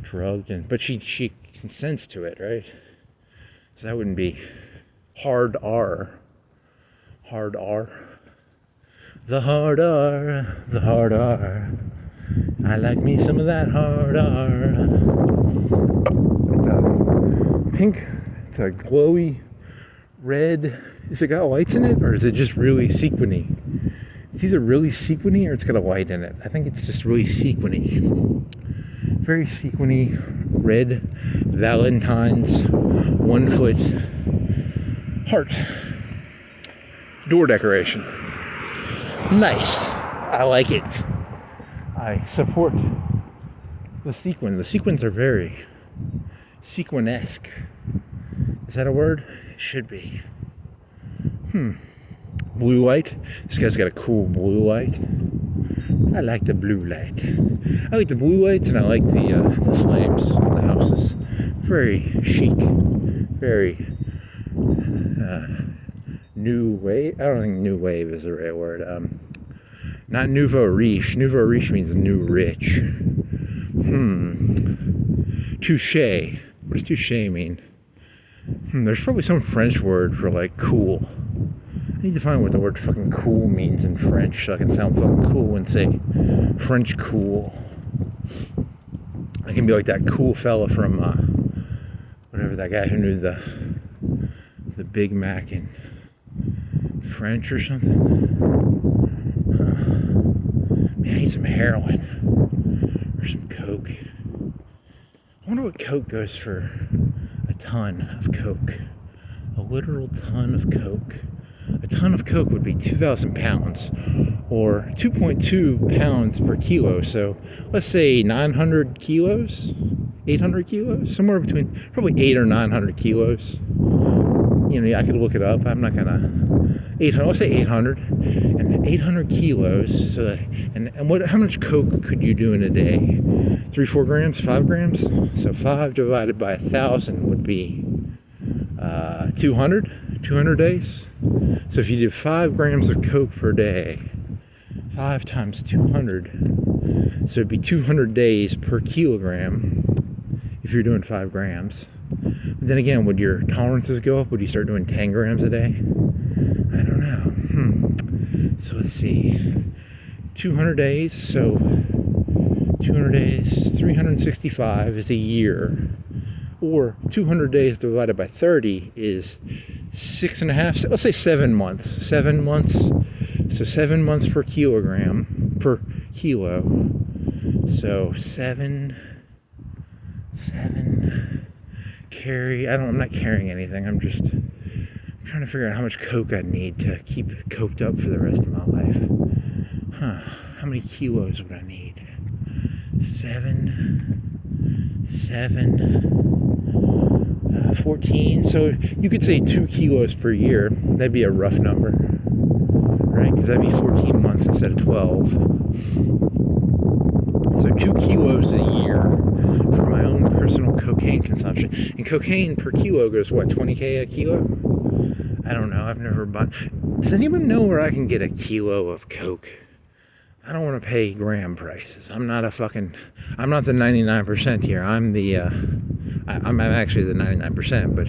drugged, but she consents to it, right? So that wouldn't be hard R. Hard R. The hard R. The hard R. I like me some of that hard R. It's a pink. It's a glowy red. Is it got lights in it, or is it just really sequiny? It's either really sequiny or it's got a light in it. I think it's just really sequiny. Very sequiny, red Valentine's 1 foot heart door decoration. Nice. I like it. I support the sequin. The sequins are very sequin-esque. Is that a word? It should be. Blue light. This guy's got a cool blue light. I like the blue light. I like the blue lights, and I like the flames in the houses. Very chic. Very new wave. I don't think new wave is the right word. Not nouveau riche. Nouveau riche means new rich. Touche. What does touche mean? There's probably some French word for like cool. I need to find what the word fucking cool means in French so I can sound fucking cool and say French cool. I can be like that cool fella from whatever, that guy who knew the Big Mac in French or something. Man, I need some heroin or some coke. I wonder what coke goes for. A ton of coke. A literal ton of coke. A ton of coke would be 2,000 pounds, or 2.2 pounds per kilo. So let's say 900 kilos, 800 kilos, somewhere between probably 800 or 900 kilos. I could look it up. I'm not gonna. 800. Let's say 800, and 800 kilos. So, and what? How much coke could you do in a day? 3-4 grams, 5 grams. So 5 divided by 1,000 would be 200 days. So if you did 5 grams of coke per day, 5 times 200, so it'd be 200 days per kilogram if you're doing 5 grams. But then again, would your tolerances go up? Would you start doing 10 grams a day? I don't know. So let's see. 200 days, so 200 days, 365 is a year. Or 200 days divided by 30 is 6.5, let's say 7 months. 7 months, so 7 months per kilogram, per kilo. So 7 carry, I'm not carrying anything, I'm trying to figure out how much coke I need to keep coked up for the rest of my life. How many kilos would I need? 14. So you could say 2 kilos per year. That'd be a rough number, right? Because that'd be 14 months instead of 12. So 2 kilos a year for my own personal cocaine consumption. And cocaine per kilo goes what, 20K a kilo? I don't know. I've never bought. Does anyone know where I can get a kilo of coke? I don't want to pay gram prices. I'm not the 99% here. I'm actually the 99%, but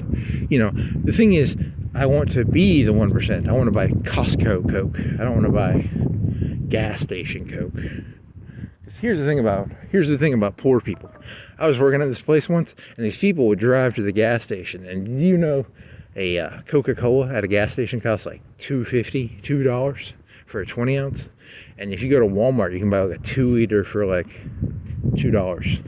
the thing is, I want to be the 1%. I want to buy Costco Coke. I don't want to buy gas station Coke. Here's the thing about poor people. I was working at this place once, and these people would drive to the gas station, and a Coca-Cola at a gas station costs like $2 for a 20 ounce. And if you go to Walmart, you can buy like a 2 liter for like $2.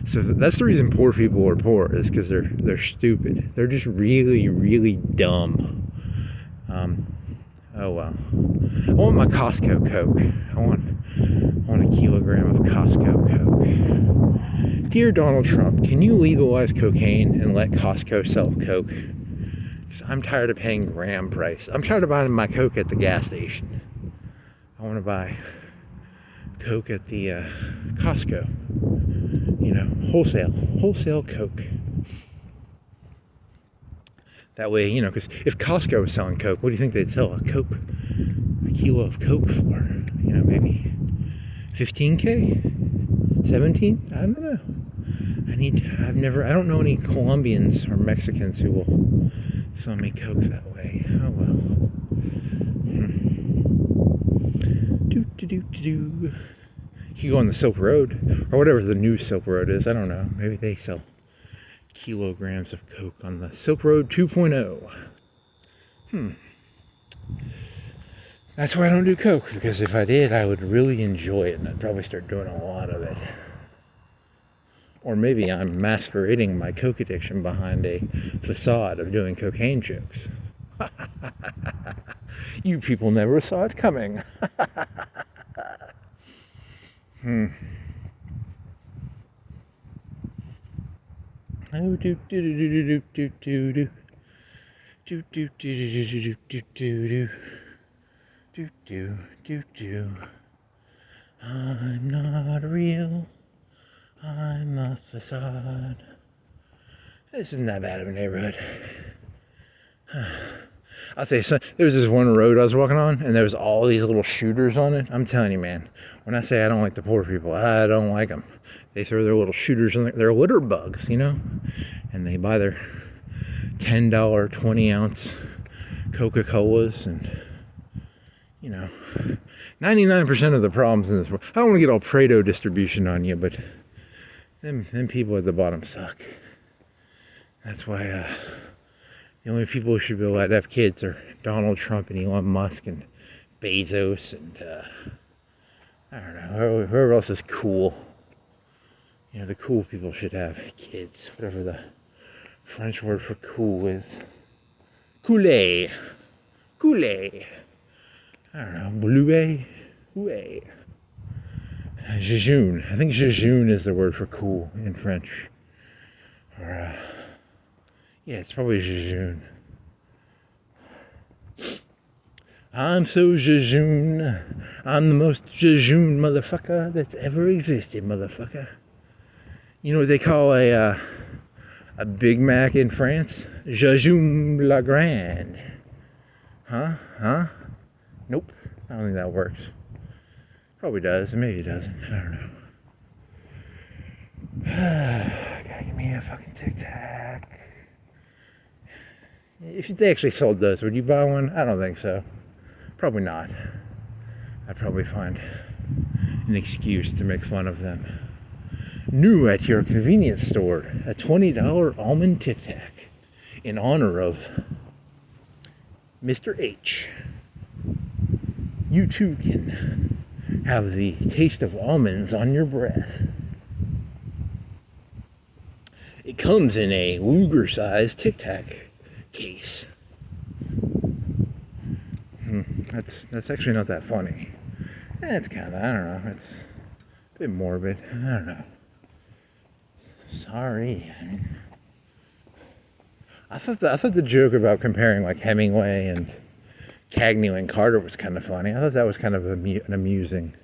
So that's the reason poor people are poor, is because they're stupid. They're just really, really dumb. Oh well. I want my Costco Coke. I want a kilogram of Costco Coke. Dear Donald Trump, can you legalize cocaine and let Costco sell Coke? Because I'm tired of paying gram price. I'm tired of buying my Coke at the gas station. I want to buy Coke at the Costco. You know, wholesale Coke. That way, you know, because if Costco was selling Coke, what do you think they'd sell a kilo of Coke for? You know, maybe 15K? 17? I don't know. I don't know any Colombians or Mexicans who will sell me Coke that way. Oh well. Do. You go on the Silk Road, or whatever the new Silk Road is. I don't know. Maybe they sell kilograms of Coke on the Silk Road 2.0. That's why I don't do Coke, because if I did, I would really enjoy it, and I'd probably start doing a lot of it. Or maybe I'm masquerading my Coke addiction behind a facade of doing cocaine jokes. You people never saw it coming. Oh, do do do do do do do do do do do do. I'm not real. I'm a facade. This isn't that bad of a neighborhood. I'll say so. There was this one road I was walking on, and there was all these little shooters on it. I'm telling you, man. When I say I don't like the poor people, I don't like them. They throw their little shooters in there. They're litter bugs, you know? And they buy their $10, 20-ounce Coca-Colas and, you know, 99% of the problems in this world. I don't want to get all Prado distribution on you, but them people at the bottom suck. That's why the only people who should be allowed to have kids are Donald Trump and Elon Musk and Bezos and I don't know, whoever else is cool. You know, the cool people should have kids, whatever the French word for cool is. Couler. I don't know, blouet? Oué. Jejune. I think jejune is the word for cool in French. Or, yeah, it's probably jejune. I'm so jejune. I'm the most jejune motherfucker that's ever existed, motherfucker. You know what they call a Big Mac in France? Jejune la grande. Huh? Nope. I don't think that works. Probably does. Maybe it doesn't. I don't know. Gotta give me a fucking Tic Tac. If they actually sold those, would you buy one? I don't think so. Probably not. I'd probably find an excuse to make fun of them. New at your convenience store, a $20 almond Tic Tac in honor of Mr. H. You too can have the taste of almonds on your breath. It comes in a Luger-sized Tic Tac case. That's actually not that funny. It's kind of, I don't know, it's a bit morbid. I don't know. Sorry. I thought the joke about comparing like Hemingway and Cagney and Carter was kind of funny. I thought that was kind of an amusing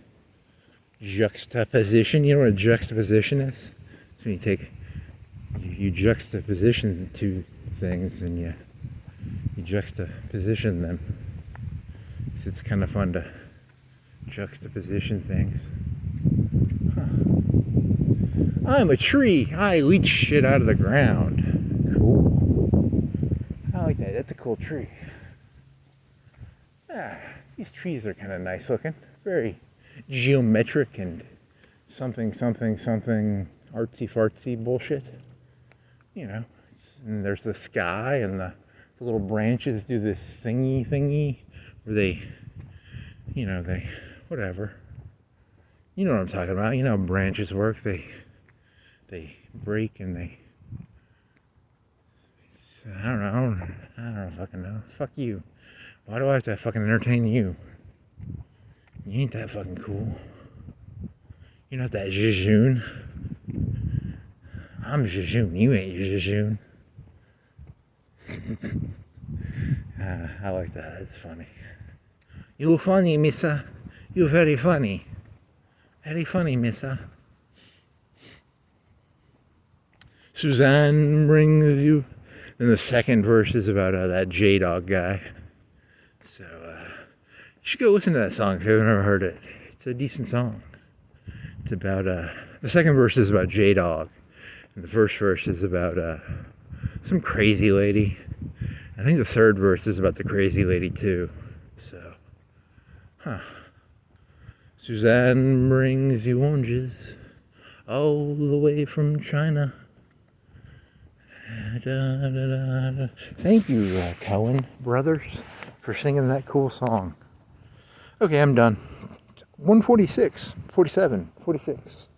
juxtaposition. You know what a juxtaposition is? So you juxtaposition the two things and you juxtaposition them. So it's kind of fun to juxtaposition things. I'm a tree. I leach shit out of the ground. Cool. I like that. That's a cool tree. These trees are kind of nice looking. Very geometric and something artsy fartsy bullshit. You know, and there's the sky and the little branches do this thingy where they whatever. You know what I'm talking about. You know how branches work. They break and I don't know fucking know. Fuck you. Why do I have to fucking entertain you? You ain't that fucking cool. You're not that jejune. I'm jejune. You ain't jejune. I like that. It's funny. You're funny, missa. You're very funny. Very funny, missa. Suzanne brings you. Then the second verse is about that J-Dog guy. So, you should go listen to that song if you haven't ever heard it. It's a decent song. It's about, the second verse is about J-Dog. And the first verse is about, some crazy lady. I think the third verse is about the crazy lady too. So, Suzanne brings you oranges all the way from China. Thank you, Cohen brothers, for singing that cool song. Okay, I'm done. 146, 47, 46.